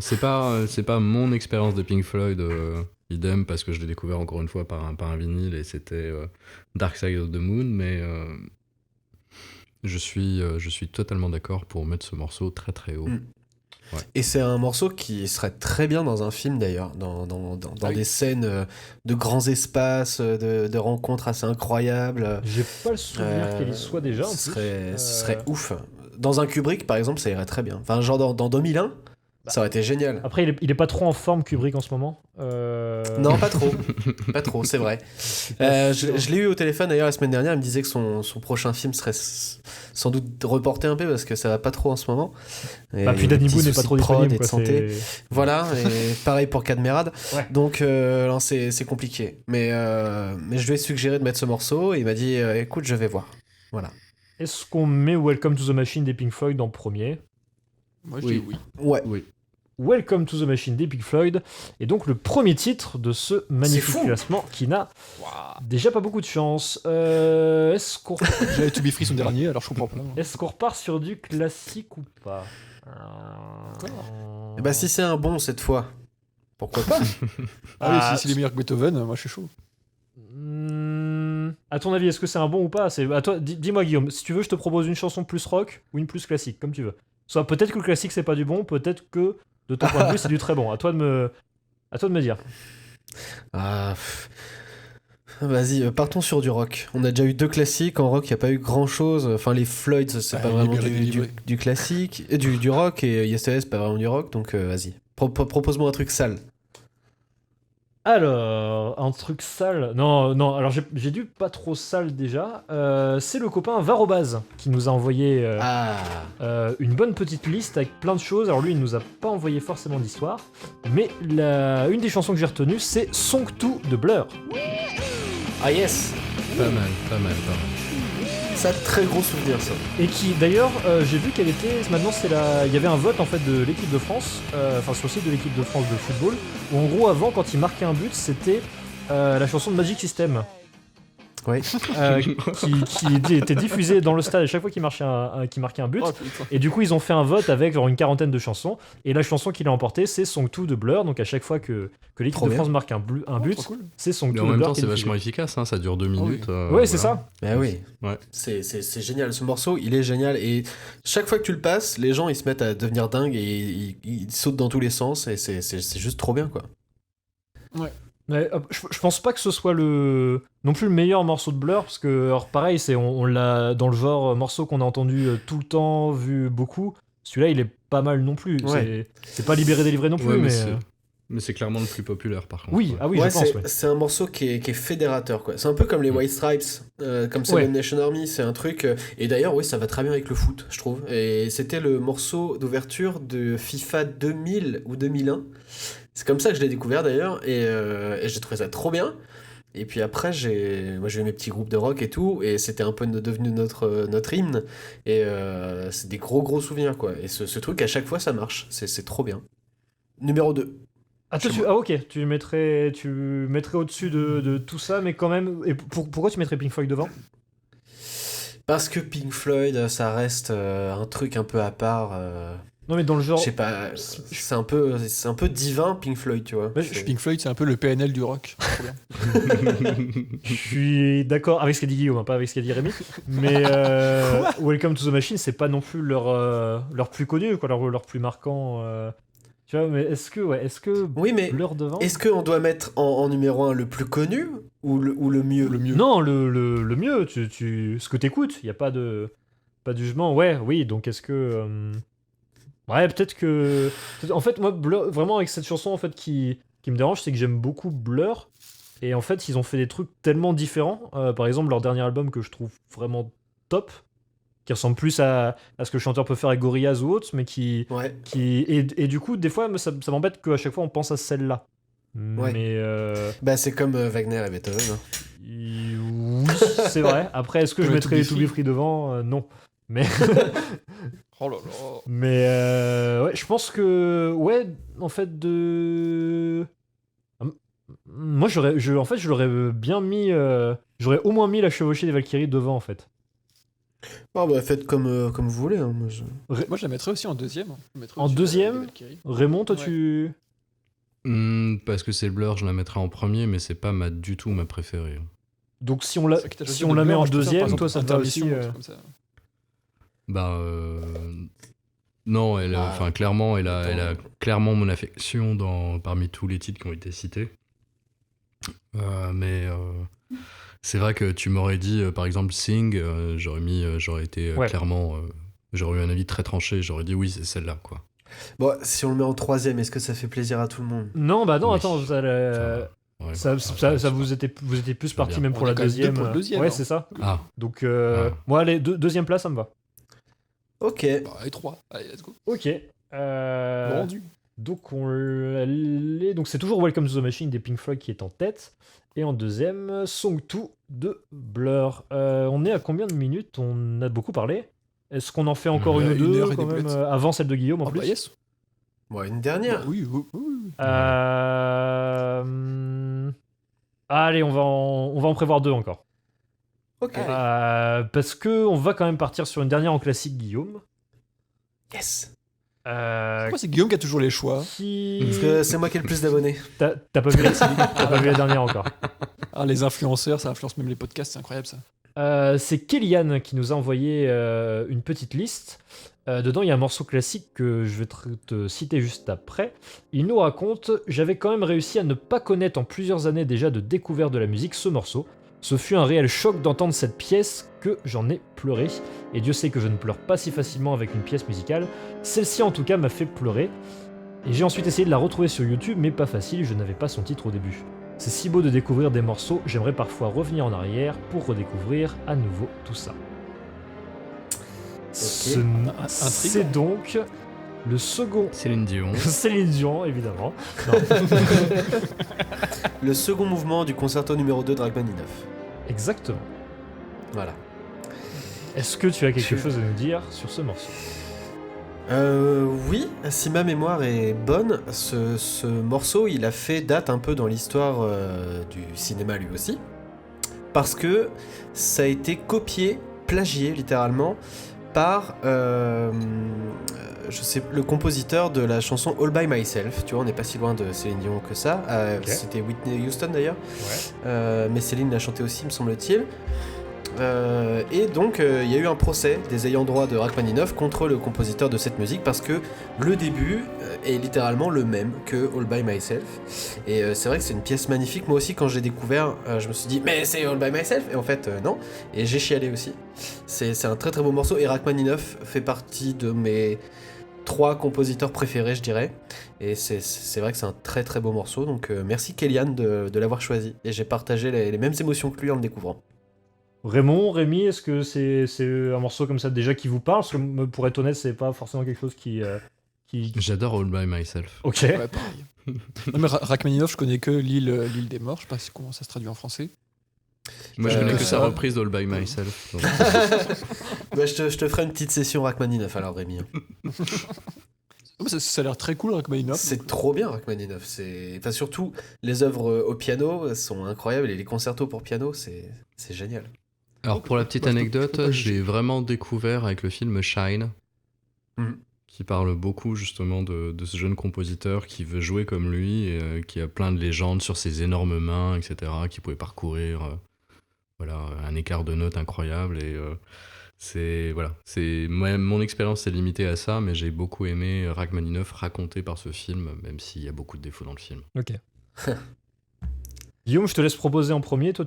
C'est pas mon expérience de Pink Floyd, idem, parce que je l'ai découvert encore une fois par un vinyle et c'était Dark Side of the Moon, mais je suis totalement d'accord pour mettre ce morceau très très haut. Ouais. Et c'est un morceau qui serait très bien dans un film d'ailleurs, dans des scènes de grands espaces, de rencontres assez incroyables. J'ai pas le souvenir qu'elle y soit déjà. Ce serait ouf. Dans un Kubrick par exemple, ça irait très bien. Enfin, genre dans 2001, ça aurait été génial. Après, il est pas trop en forme Kubrick en ce moment. Non, pas trop. Pas trop, c'est vrai. Je l'ai eu au téléphone d'ailleurs la semaine dernière, il me disait que son prochain film serait sans doute reporté un peu parce que ça va pas trop en ce moment. Puis Danny Boone n'est pas trop disponible. Et de santé. Voilà, et pareil pour Cadmerade. Ouais. Donc c'est compliqué. Mais je lui ai suggéré de mettre ce morceau et il m'a dit écoute, je vais voir. Voilà. Est-ce qu'on met Welcome to the Machine des Pink Floyd en premier? Moi je dis oui. Ouais. Oui. Welcome to the Machine des Pink Floyd est donc le premier titre de ce magnifique classement qui n'a déjà pas beaucoup de chance. Est-ce qu'on J'avais To Be Free son dernier, alors je comprends pas. Est-ce qu'on repart sur du classique ou pas? Et bah si c'est un bon cette fois, pourquoi pas? Oui, si c'est les meilleurs que Beethoven, moi je suis chaud. À ton avis, est-ce que c'est un bon ou pas? C'est à toi. Dis-moi Guillaume, si tu veux, je te propose une chanson plus rock ou une plus classique, comme tu veux. Soit peut-être que le classique c'est pas du bon, peut-être que de ton point de vue c'est du très bon. À toi de me dire. Vas-y, partons sur du rock. On a déjà eu 2 classiques en rock, il n'y a pas eu grand chose. Enfin, les Floyd, c'est pas vraiment du classique, du rock, et Yesterday, c'est pas vraiment du rock, donc vas-y. Propose-moi un truc sale. Alors, un truc sale. Non, alors j'ai dû pas trop sale déjà. C'est le copain Varobaz qui nous a envoyé une bonne petite liste avec plein de choses. Alors lui, il nous a pas envoyé forcément d'histoire, mais une des chansons que j'ai retenues, c'est Song 2 de Blur. Ah yes. Pas mal. Ça, très gros souvenir ça. Et qui d'ailleurs, j'ai vu qu'elle était. Maintenant, il y avait un vote en fait de l'équipe de France, sur le site de l'équipe de France de football, où en gros avant, quand il marquait un but, c'était la chanson de Magic System. Oui. Qui était diffusée dans le stade à chaque fois qu'il marquait un but. Et du coup, ils ont fait un vote avec genre une quarantaine de chansons. Et la chanson qui l'a emporté, c'est Song 2 de Blur. Donc à chaque fois que l'équipe de France marque un but, c'est Song 2 de Blur. En même temps, c'est vachement efficace, hein, ça dure 2 minutes. Ouais, c'est ça. Bah oui. Ouais. C'est génial. Ce morceau, il est génial. Et chaque fois que tu le passes, les gens ils se mettent à devenir dingues et ils sautent dans tous les sens. Et c'est juste trop bien, quoi. Ouais. Mais, je pense pas que ce soit non plus le meilleur morceau de Blur, parce que alors pareil, on l'a dans le genre morceau qu'on a entendu tout le temps, vu beaucoup. Celui-là, il est pas mal non plus. Ouais. C'est pas Libéré délivré non plus, ouais, mais mais c'est clairement le plus populaire par contre. Oui, ah oui, ouais, je pense. C'est un morceau qui est fédérateur, quoi. C'est un peu comme les White Stripes, comme Seven Nation Army. C'est un truc. Et d'ailleurs, oui, ça va très bien avec le foot, je trouve. Et c'était le morceau d'ouverture de FIFA 2000 ou 2001. C'est comme ça que je l'ai découvert d'ailleurs, et j'ai trouvé ça trop bien. Et puis après, j'ai eu mes petits groupes de rock et tout, et c'était un peu devenu notre hymne. Et c'est des gros souvenirs, quoi. Et ce truc, à chaque fois, ça marche. C'est trop bien. Numéro 2. Ok, tu mettrais au-dessus de tout ça, mais quand même. Et pourquoi tu mettrais Pink Floyd devant? Parce que Pink Floyd, ça reste un truc un peu à part. Non, mais dans le genre. Je sais pas, c'est un peu divin Pink Floyd, tu vois. Pink Floyd, c'est un peu le PNL du rock. Trop bien. Je suis d'accord avec ce qu'a dit Guillaume, hein, pas avec ce qu'a dit Rémi. Mais Welcome to the Machine, c'est pas non plus leur plus connu, quoi, leur plus marquant. Tu vois, mais est-ce que oui, mais Blur devant. Est-ce qu'on doit mettre en numéro 1 le plus connu ou le mieux? Le mieux. Non, le mieux, ce que t'écoutes, il y a pas de jugement. Ouais, oui, donc est-ce que. Ouais, peut-être que. En fait, moi, Blur, vraiment, avec cette chanson en fait, qui me dérange, c'est que j'aime beaucoup Blur. Et en fait, ils ont fait des trucs tellement différents. Par exemple, leur dernier album que je trouve vraiment top, qui ressemble plus à ce que le chanteur peut faire avec Gorillaz ou autre, mais qui. Et du coup, des fois, ça m'embête qu'à chaque fois, on pense à celle-là. Ouais. Mais. Bah, c'est comme Wagner et Beethoven. Hein. Oui, c'est vrai. Après, est-ce que je mettrais To Be Free devant Non. Mais. Oh là là. Mais ouais, je pense que ouais, en fait moi je l'aurais bien mis j'aurais au moins mis la chevauchée des Valkyries devant en fait. Oh bah faites comme vous voulez hein. Moi je la mettrais aussi en deuxième. En deuxième Raymond, toi tu parce que c'est Blur, je la mettrais en premier, mais c'est pas du tout ma préférée. Donc si on la met en deuxième, toi ça te va aussi comme ça. Bah non, clairement, elle a clairement mon affection parmi tous les titres qui ont été cités. Mais c'est vrai que tu m'aurais dit par exemple Sing, j'aurais été clairement, j'aurais eu un avis très tranché, j'aurais dit oui c'est celle-là quoi. Bon, si on le met en troisième, est-ce que ça fait plaisir à tout le monde? Non, bah non, oui. Attends, ça vous étiez plus parti même pour la deuxième. Ouais, c'est ça. Ah. Donc moi allez, deuxième place, ça me va. Ok. Bah, et 3. Allez, let's go. Ok. Rendu. Donc donc c'est toujours Welcome to the Machine des Pink Floyd qui est en tête. Et en deuxième, Song 2 de Blur. On est à combien de minutes? On a beaucoup parlé. Est-ce qu'on en fait encore une ou deux heure et quand des même avant celle de Guillaume en plus? Bah yes. Bon, une dernière. Oui. Allez, on va en prévoir deux encore. Ok. Parce que on va quand même partir sur une dernière en classique, Guillaume. Yes. Pourquoi c'est Guillaume qui a toujours les choix? Parce que c'est moi qui ai le plus d'abonnés. T'as pas vu la dernière encore. Ah, les influenceurs, ça influence même les podcasts, c'est incroyable ça. C'est Kellyanne qui nous a envoyé une petite liste. Dedans, il y a un morceau classique que je vais te citer juste après. Il nous raconte « J'avais quand même réussi à ne pas connaître en plusieurs années déjà de découverte de la musique ce morceau. Ce fut un réel choc d'entendre cette pièce que j'en ai pleuré. Et Dieu sait que je ne pleure pas si facilement avec une pièce musicale. Celle-ci en tout cas m'a fait pleurer. Et j'ai ensuite essayé de la retrouver sur YouTube, mais pas facile, je n'avais pas son titre au début. C'est si beau de découvrir des morceaux, j'aimerais parfois revenir en arrière pour redécouvrir à nouveau tout ça. » C'est donc le second... Céline Dion. Céline Dion, évidemment. Le second mouvement du concerto numéro 2 de Rachmaninoff. Exactement. Voilà. Est-ce que tu as quelque chose à nous dire sur ce morceau? Oui, si ma mémoire est bonne, ce morceau, il a fait date un peu dans l'histoire du cinéma lui aussi, parce que ça a été copié, plagié littéralement, par le compositeur de la chanson All By Myself. Tu vois, on n'est pas si loin de Céline Dion que ça. Okay. C'était Whitney Houston d'ailleurs. Ouais. Mais Céline l'a chanté aussi, me semble-t-il. Et donc il y a eu un procès des ayants droit de Rachmaninoff contre le compositeur de cette musique parce que le début est littéralement le même que All By Myself. Et c'est vrai que c'est une pièce magnifique. Moi aussi quand j'ai découvert je me suis dit mais c'est All By Myself, et en fait non, et j'ai chialé aussi. C'est un très très beau morceau et Rachmaninoff fait partie de mes 3 compositeurs préférés, je dirais, et c'est vrai que c'est un très très beau morceau, donc merci Kellyanne de l'avoir choisi, et j'ai partagé les mêmes émotions que lui en le découvrant. Raymond, Rémi, est-ce que c'est un morceau comme ça déjà qui vous parle? Parce que pour être honnête, c'est pas forcément quelque chose qui... J'adore All By Myself. Ok. Ouais, pareil. Non, mais Rachmaninoff, je connais que l'île des morts, je sais pas comment ça se traduit en français. Moi je connais que sa reprise d'All By Myself. Donc... Bah, je te ferai une petite session Rachmaninoff alors, Rémi. Ça a l'air très cool, Rachmaninoff. C'est trop bien, Rachmaninoff. Enfin, surtout, les œuvres au piano sont incroyables et les concertos pour piano, c'est génial. Alors, pour la petite anecdote, j'ai vraiment découvert avec le film Shine. qui parle beaucoup justement de ce jeune compositeur qui veut jouer comme lui, et qui a plein de légendes sur ses énormes mains, etc., qui pouvait parcourir un écart de notes incroyable. Et mon expérience s'est limitée à ça, mais j'ai beaucoup aimé Rachmaninoff raconté par ce film, même s'il y a beaucoup de défauts dans le film. Ok. Guillaume, je te laisse proposer en premier. Toi,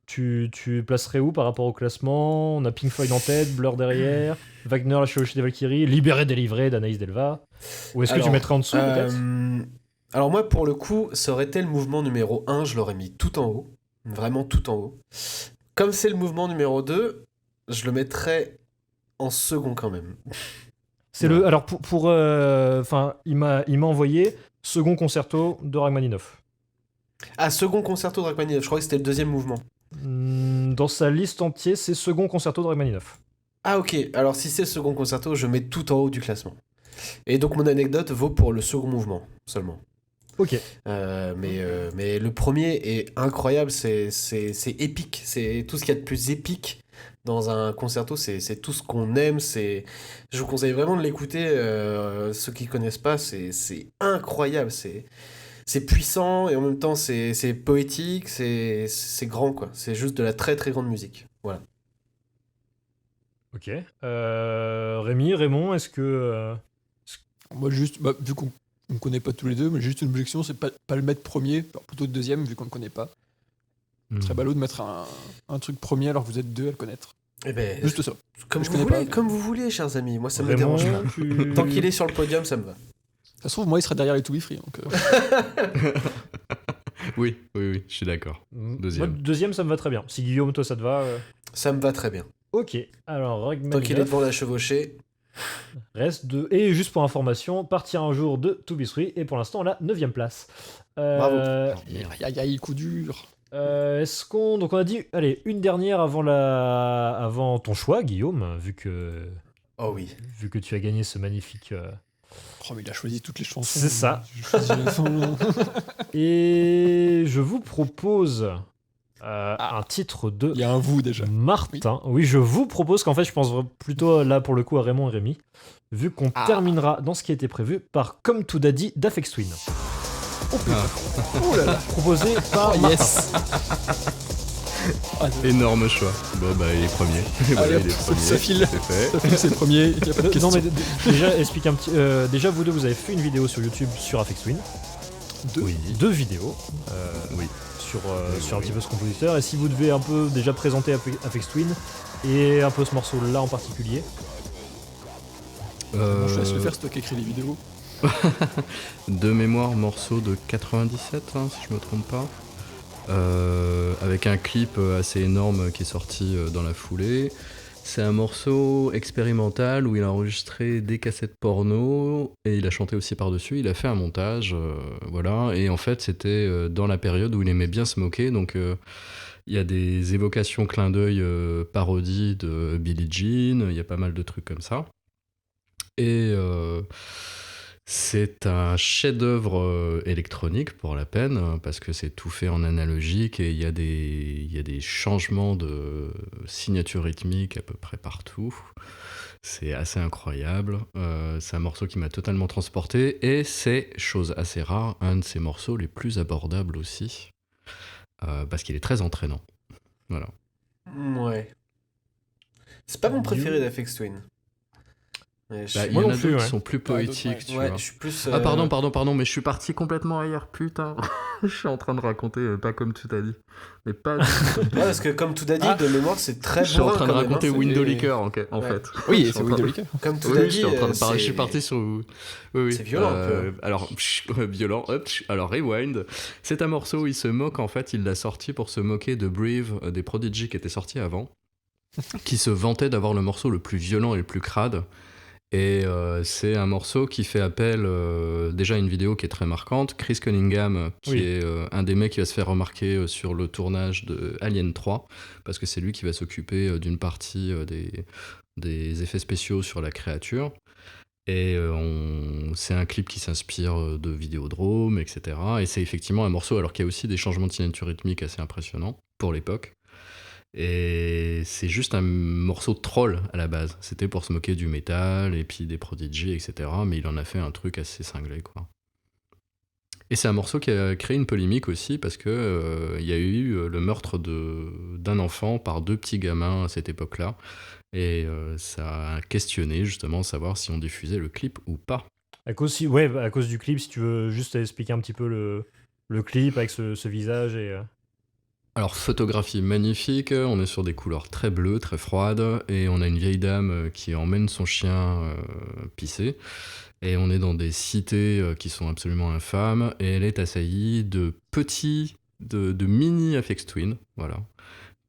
tu placerais où par rapport au classement? On a Pink Floyd en tête, Blur derrière, Wagner, la chevauchée des Valkyries, Libéré, délivré d'Anaïs Delva. Ou est-ce que tu mettrais en dessous, peut-être? Alors moi, pour le coup, ça aurait été le mouvement numéro 1, je l'aurais mis tout en haut. Vraiment tout en haut. Comme c'est le mouvement numéro 2, je le mettrais en second quand même. C'est le... Alors, il m'a envoyé second concerto de Rachmaninoff. Ah, second concerto de Rachmaninoff, je crois que c'était le deuxième mouvement. Dans sa liste entière, c'est second concerto de Rachmaninoff. Ah ok, alors si c'est second concerto, je mets tout en haut du classement. Et donc mon anecdote vaut pour le second mouvement seulement. Ok. Mais le premier est incroyable, c'est épique, c'est tout ce qu'il y a de plus épique dans un concerto, c'est tout ce qu'on aime, je vous conseille vraiment de l'écouter, ceux qui connaissent pas, c'est incroyable, c'est puissant et en même temps c'est poétique, c'est grand quoi, c'est juste de la très très grande musique, voilà. Ok. Raymond, est-ce que... Moi juste, vu qu'on ne connaît pas tous les deux, mais juste une objection, c'est pas le mettre premier, plutôt deuxième vu qu'on ne connaît pas. Très ballot de mettre un truc premier alors que vous êtes deux à le connaître. Eh ben, juste ça. Comme vous voulez, chers amis, moi ça me dérange pas. Tant qu'il est sur le podium, ça me va. Ça se trouve, moi il serait derrière les To Be Free. Donc, oui, je suis d'accord. Deuxième. Moi, deuxième, ça me va très bien. Si Guillaume, toi, ça te va Ça me va très bien. Ok, alors Rachmaninoff... Tant qu'il est devant la chevauchée... Reste de... Et juste pour information, partir un jour de To Be Free, et pour l'instant, la 9ème place. Bravo. Aïe, coup dur. Est-ce qu'on... Donc on a dit, allez, une dernière avant ton choix, Guillaume, vu que... Oh oui. Vu que tu as gagné ce magnifique... Oh, mais il a choisi toutes les chansons. C'est ça. Et je vous propose un titre de... Il y a un vous déjà. Martin. Oui, je vous propose qu'en fait, je pense plutôt là pour le coup à Raymond et Rémi, vu qu'on terminera dans ce qui a été prévu par Comme tout Daddy d'Aphex Twin. Oh putain. Oh là là. Proposé par Martin. Yes. Énorme choix. Bon il est premier. Allez, il est premier. Ça file. C'est fait. Ça file, c'est le premier. Il y a pas de question. Non mais déjà explique un petit. Déjà vous deux vous avez fait une vidéo sur YouTube sur Aphex Twin. Deux vidéos. Oui. Sur un petit peu ce compositeur. Et si vous devez un peu déjà présenter Aphex Twin et un peu ce morceau là en particulier. Bon, je te laisse le faire, c'est toi qui écris les vidéos. De mémoire, morceau de 97, si je me trompe pas. Avec un clip assez énorme qui est sorti dans la foulée. C'est un morceau expérimental où il a enregistré des cassettes porno et il a chanté aussi par-dessus. Il a fait un montage, voilà. Et en fait, c'était dans la période où il aimait bien se moquer. Donc, il y a des évocations, clins d'œil, parodies de Billie Jean. Il y a pas mal de trucs comme ça. Et c'est un chef-d'œuvre électronique pour la peine, parce que c'est tout fait en analogique et il y a des changements de signature rythmique à peu près partout. C'est assez incroyable. C'est un morceau qui m'a totalement transporté et c'est, chose assez rare, un de ses morceaux les plus abordables aussi, parce qu'il est très entraînant. Voilà. Ouais. C'est pas mon préféré d'Aphex Twin. Il y en a d'autres qui sont plus poétiques, tu vois. Je suis plus, Pardon, mais je suis parti complètement ailleurs, putain. Je suis en train de raconter pas comme tout a dit. Mais pas du tout. Ouais, parce que comme tout a dit, de mémoire, c'est très Je suis en train de raconter Window Liquor, en fait. Oui, c'est Window Liquor. Comme tout a dit, je suis parti sur... Oui. C'est violent, un peu. Alors, violent, alors rewind. C'est un morceau où il se moque, en fait, il l'a sorti pour se moquer de Breathe, des Prodigy qui étaient sortis avant, qui se vantaient d'avoir le morceau le plus violent et le plus crade. Et c'est un morceau qui fait appel déjà à une vidéo qui est très marquante. Chris Cunningham, qui est un des mecs qui va se faire remarquer sur le tournage de Alien 3, parce que c'est lui qui va s'occuper d'une partie des effets spéciaux sur la créature. Et c'est un clip qui s'inspire de Vidéodrome, etc. Et c'est effectivement un morceau, alors qu'il y a aussi des changements de signature rythmique assez impressionnants pour l'époque. Et c'est juste un morceau de troll à la base. C'était pour se moquer du métal et puis des Prodigy, etc. Mais il en a fait un truc assez cinglé, quoi. Et c'est un morceau qui a créé une polémique aussi parce que il y a eu le meurtre d'un enfant par 2 petits gamins à cette époque-là. Et ça a questionné justement savoir si on diffusait le clip ou pas. À cause du clip, si tu veux juste expliquer un petit peu le clip avec ce visage et... Alors, photographie magnifique, on est sur des couleurs très bleues, très froides, et on a une vieille dame qui emmène son chien pisser, et on est dans des cités qui sont absolument infâmes, et elle est assaillie de mini Aphex Twin, voilà,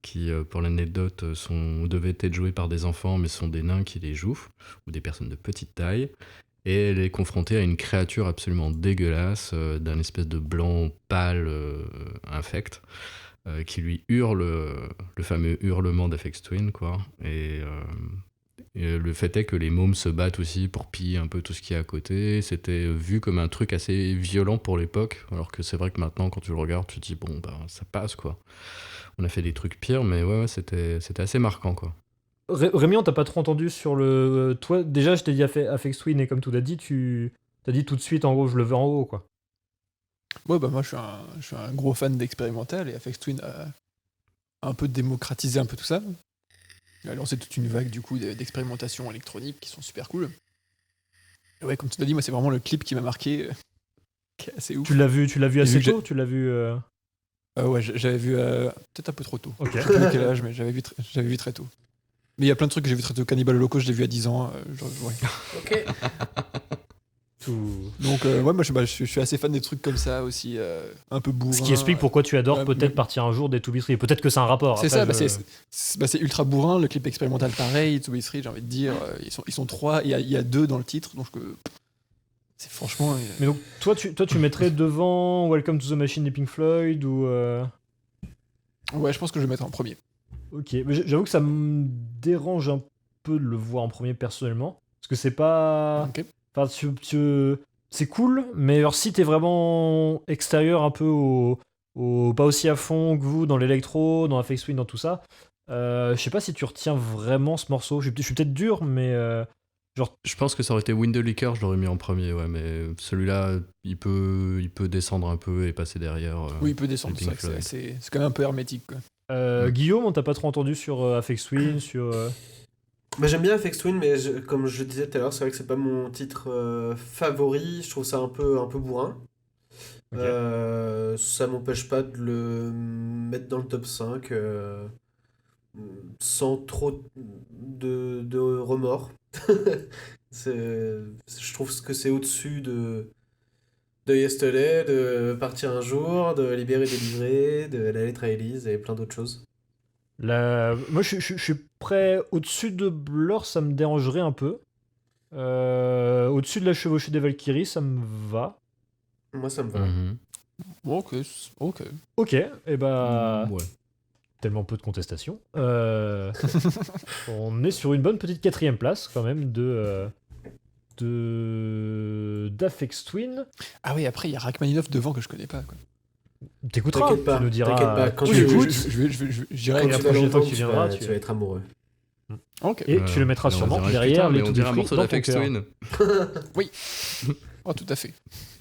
qui, pour l'anecdote, devaient être joués par des enfants, mais sont des nains qui les jouent, ou des personnes de petite taille, et elle est confrontée à une créature absolument dégueulasse, d'un espèce de blanc pâle infect, qui lui hurle le fameux hurlement d'Aphex Twin, quoi. Et le fait est que les mômes se battent aussi pour piller un peu tout ce qu'il y a à côté. C'était vu comme un truc assez violent pour l'époque, alors que c'est vrai que maintenant, quand tu le regardes, tu te dis, bon, bah, ça passe, quoi. On a fait des trucs pires, mais ouais, c'était assez marquant, quoi. Rémi, on t'a pas trop entendu sur le... Toi, déjà, je t'ai dit Aphex Twin, et comme tu l'as dit, t'as dit tout de suite, en gros, je le veux en haut, quoi. Ouais, bah moi je suis un gros fan d'expérimental et Aphex Twin a un peu démocratisé un peu tout ça. Il a lancé toute une vague du coup d'expérimentation électronique qui sont super cool. Et ouais, comme tu l'as dit, moi c'est vraiment le clip qui m'a marqué, qui est assez ouf. Tu l'as vu assez tôt? Tu l'as vu Ouais, j'avais vu peut-être un peu trop tôt. Ok. Je sais plus quel âge, mais j'avais vu très tôt. Mais il y a plein de trucs que j'ai vu très tôt. Cannibal Holocaust, je l'ai vu à 10 ans. Ouais. Ok. Donc ouais, moi je suis assez fan des trucs comme ça aussi, un peu bourrin. Ce qui explique pourquoi tu adores peut-être partir un jour des To Be Free. Peut-être que c'est un rapport. C'est après, ça, c'est ultra bourrin, le clip expérimental pareil, To Be Free, j'ai envie de dire, ils sont 3, il y a 2 dans le titre, donc c'est franchement... Mais donc toi tu mettrais devant Welcome to the Machine des Pink Floyd ou... Ouais, je pense que je vais mettre en premier. Ok, mais j'avoue que ça me dérange un peu de le voir en premier personnellement, parce que c'est pas... Ok. Enfin, c'est cool, mais alors si t'es vraiment extérieur un peu pas aussi à fond que vous dans l'électro, dans Aphex Twin, dans tout ça, je sais pas si tu retiens vraiment ce morceau. Je suis peut-être dur, mais genre... Je pense que ça aurait été Windelicker, je l'aurais mis en premier, ouais, mais celui-là, il peut descendre un peu et passer derrière. Oui, il peut descendre, c'est quand même un peu hermétique, quoi. Guillaume, on t'a pas trop entendu sur Aphex Twin, sur... Bah, j'aime bien Aphex Twin, mais comme je le disais tout à l'heure, c'est vrai que c'est pas mon titre favori. Je trouve ça un peu bourrin. Okay. Ça m'empêche pas de le mettre dans le top 5 sans trop de remords. Je trouve que c'est au-dessus de Yesterday, de Partir un jour, de Libérer, délivrer, de La lettre à Élise et plein d'autres choses. Moi, je suis prêt au-dessus de Blur, ça me dérangerait un peu. Au-dessus de La chevauchée des Valkyries, ça me va. Moi, ça me va. Ok, et bah... ouais. Tellement peu de contestation. On est sur une bonne petite 4ème place, quand même, d'Aphex Twin. Ah oui, après, il y a Rachmaninoff devant que je connais pas, quoi. T'écouteras, tu nous diras. T'inquiète pas, quand je dirais la prochaine fois que tu viendras, tu vas être amoureux. Ok. Et tu le mettras sûrement derrière les To Be Free. On dirait un morceau d'Aphex Twin. Oui. Oh, tout à fait.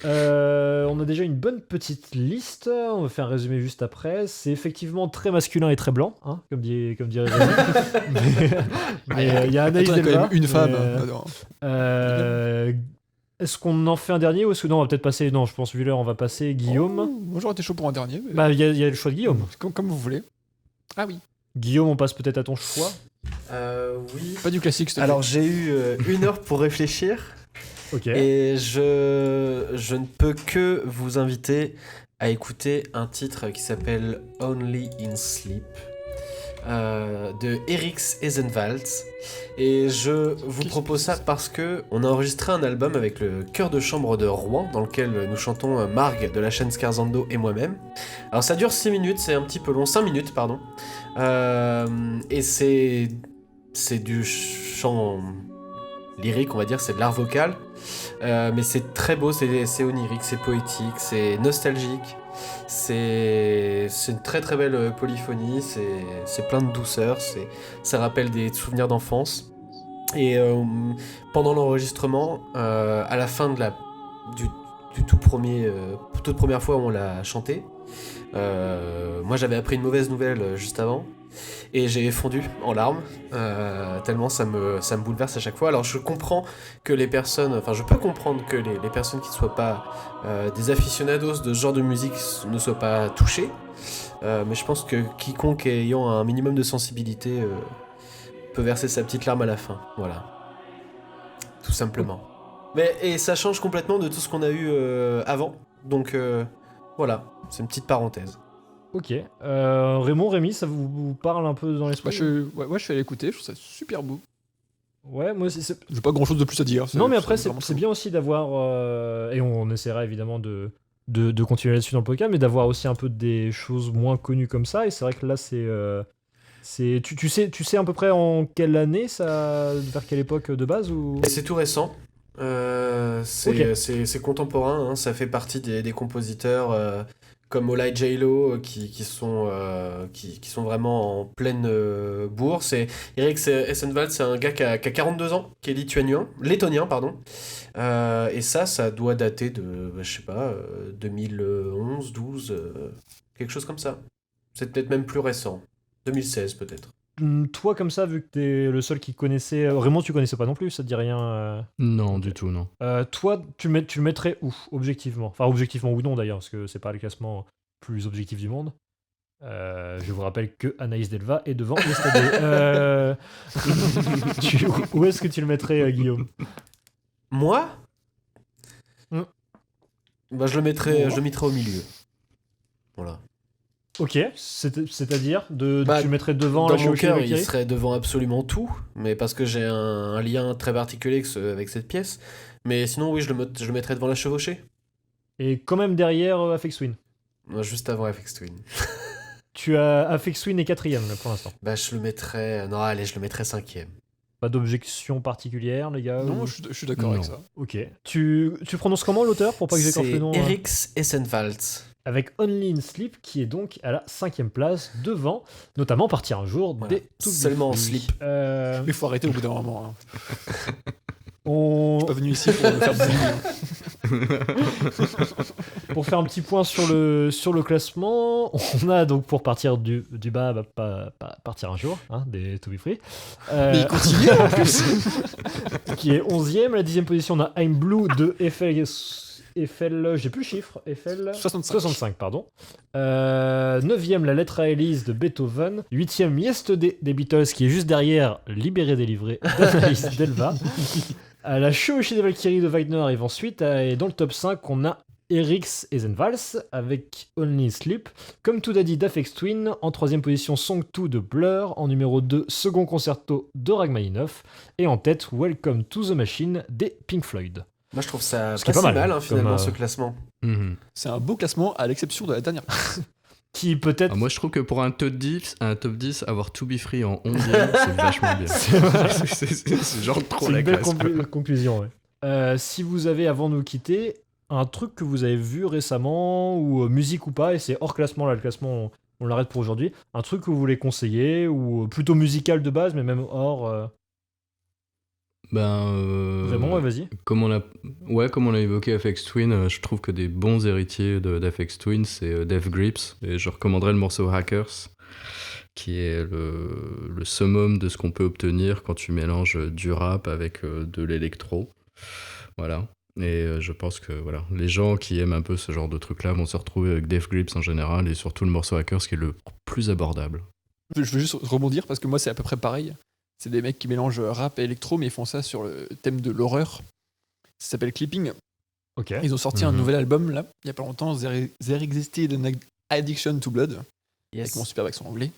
On a déjà une bonne petite liste. On va faire un résumé juste après. C'est effectivement très masculin et très blanc, hein, comme dirait Rémi. mais il y a Anaïs Delva. Quand même une femme. Est-ce qu'on en fait un dernier ou est-ce que non, on va peut-être passer... Non, je pense vu l'heure, on va passer Guillaume. Moi, j'aurais été chaud pour un dernier. Mais... Bah, il y a le choix de Guillaume. Comme vous voulez. Ah oui. Guillaume, on passe peut-être à ton choix. Oui. Pas du classique, s'il te plaît. Alors, j'ai eu 1 heure pour réfléchir. Ok. Et je ne peux que vous inviter à écouter un titre qui s'appelle Only in Sleep de Erix Ezenwald. Et je vous propose ça parce que on a enregistré un album avec le chœur de chambre de Rouen dans lequel nous chantons Marg de la chaîne Scarzando et moi-même. Alors ça dure 6 minutes, c'est un petit peu long, 5 minutes pardon. Et c'est du chant lyrique, on va dire, c'est de l'art vocal. Mais c'est très beau, c'est onirique, c'est poétique, c'est nostalgique. C'est une très très belle polyphonie, c'est plein de douceur, ça rappelle des souvenirs d'enfance. Et pendant l'enregistrement, à la fin du toute première fois où on l'a chanté, moi j'avais appris une mauvaise nouvelle juste avant, et j'ai fondu en larmes, tellement ça me bouleverse à chaque fois. Alors je comprends que les personnes, enfin je peux comprendre que les personnes qui ne soient pas des aficionados de ce genre de musique ne soient pas touchées, mais je pense que quiconque ayant un minimum de sensibilité peut verser sa petite larme à la fin, voilà. Tout simplement. Et ça change complètement de tout ce qu'on a eu avant, donc voilà, c'est une petite parenthèse. Ok. Rémi, ça vous parle un peu dans l'esprit? Je suis allé écouter, je trouve ça super beau. Ouais, moi aussi. J'ai pas grand chose de plus à dire. Non, mais après, c'est bien aussi d'avoir. Et on essaiera évidemment de continuer là-dessus dans le podcast, mais d'avoir aussi un peu des choses moins connues comme ça. Et c'est vrai que là, tu sais à peu près en quelle année, vers quelle époque de base ou... C'est tout récent. C'est contemporain, hein, ça fait partie des compositeurs comme Ola J-Lo qui sont vraiment en pleine bourse. Et Erik Essenvald, c'est un gars qui a 42 ans, qui est lettonien, pardon. Et ça doit dater de, je sais pas, 2011, 12, quelque chose comme ça. C'est peut-être même plus récent. 2016 peut-être. Toi, comme ça, vu que t'es le seul qui connaissait... Raymond, tu connaissais pas non plus, ça te dit rien Non, du tout, non. Toi, tu le mettrais où, objectivement? Enfin, objectivement ou non, d'ailleurs, parce que c'est pas le classement plus objectif du monde. Je vous rappelle que Anaïs Delva est devant Yesterday. Où est-ce que tu le mettrais, Guillaume? Moi Bah, je le mettrais au milieu. Voilà. Ok, c'est-à-dire tu le mettrais devant dans la mon cœur, Valkyrie? Il serait devant absolument tout, mais parce que j'ai un lien très particulier avec cette pièce. Mais sinon, oui, je le mettrais devant la chevauchée. Et quand même derrière Aphex Twin. Juste avant Aphex Twin. Tu as Aphex Twin et 4ème là, pour l'instant. Bah, je le mettrais 5ème. Pas d'objection particulière, les gars? Non, je suis d'accord avec ça. Ok. Tu prononces comment l'auteur, pour pas que j'écorche le nom? C'est Erik Essenvald. Avec Only in Sleep, qui est donc à la 5ème place, devant, notamment Partir un jour, voilà. des To Be Seulement en Free. slip. Mais il faut arrêter au bout d'un moment. Hein. Je suis pas venu ici pour me faire Pour faire un petit point sur le classement, on a donc, pour partir du bas, partir un jour, hein, des To Be Free. Mais il continue en plus. Qui est 11ème. À la 10ème position, on a I'm Blue de Eiffel, j'ai plus le chiffre, Eiffel 65 pardon. 9ème, La lettre à Élise de Beethoven. 8ème, Yesterday des Beatles, qui est juste derrière Libéré délivré d'Anaïs Delva. La chevauchée des Valkyries de Wagner arrive ensuite, et dans le top 5 on a Erik Essenvald avec Only Sleep, Comme Tout Daddy d'Aphex Twin, en 3ème position Song 2 de Blur, en numéro 2 Second Concerto de Rachmaninoff, et en tête Welcome to the Machine des Pink Floyd. Moi, je trouve ça pas si mal, mal, hein, finalement, ce classement. C'est un beau classement, à l'exception de la dernière. Qui peut-être... moi, je trouve que pour un top 10, avoir To Be Free en 11ème, c'est vachement bien. C'est genre trop la classe. C'est une belle conclusion, ouais. Si vous avez, avant de nous quitter, un truc que vous avez vu récemment, ou musique ou pas, et c'est hors classement, là, le classement, on l'arrête pour aujourd'hui, un truc que vous voulez conseiller, ou plutôt musical de base, mais même hors... Vraiment, ouais, vas-y. Comme on a évoqué Aphex Twin, je trouve que des bons héritiers d'Aphex Twin, c'est Death Grips, et je recommanderais le morceau Hackers, qui est le summum de ce qu'on peut obtenir quand tu mélanges du rap avec de l'électro. Voilà. Et je pense que voilà, les gens qui aiment un peu ce genre de truc-là vont se retrouver avec Death Grips en général, et surtout le morceau Hackers qui est le plus abordable. Je veux juste rebondir parce que moi c'est à peu près pareil. C'est des mecs qui mélangent rap et électro, mais ils font ça sur le thème de l'horreur. Ça s'appelle Clipping. Okay. Ils ont sorti un nouvel album là, il y a pas longtemps, There Existed an Addiction to Blood, avec mon super accent anglais.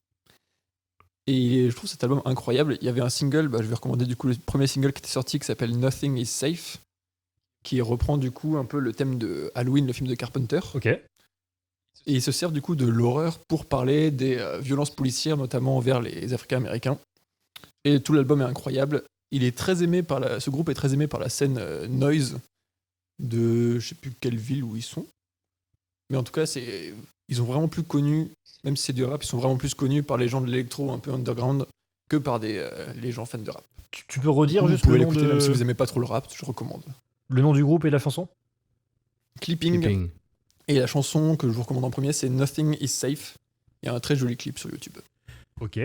Et je trouve cet album incroyable. Il y avait un single, je vais recommander du coup le premier single qui était sorti, qui s'appelle Nothing is Safe, qui reprend du coup un peu le thème de Halloween, le film de Carpenter. Ok. Et ils se servent du coup de l'horreur pour parler des violences policières, notamment envers les Africains-Américains. Et tout l'album est incroyable. Ce groupe est très aimé par la scène noise de je sais plus quelle ville où ils sont. Mais en tout cas, ils ont vraiment plus connu, même si c'est du rap, ils sont vraiment plus connus par les gens de l'électro un peu underground que par les gens fans de rap. Tu peux redire Vous juste pouvez le nom l'écouter, de... même si vous aimez pas trop le rap, je recommande. le nom du groupe et de la chanson? Clipping. Et la chanson que je vous recommande en premier, c'est Nothing is Safe. Il y a un très joli clip sur YouTube. Ok.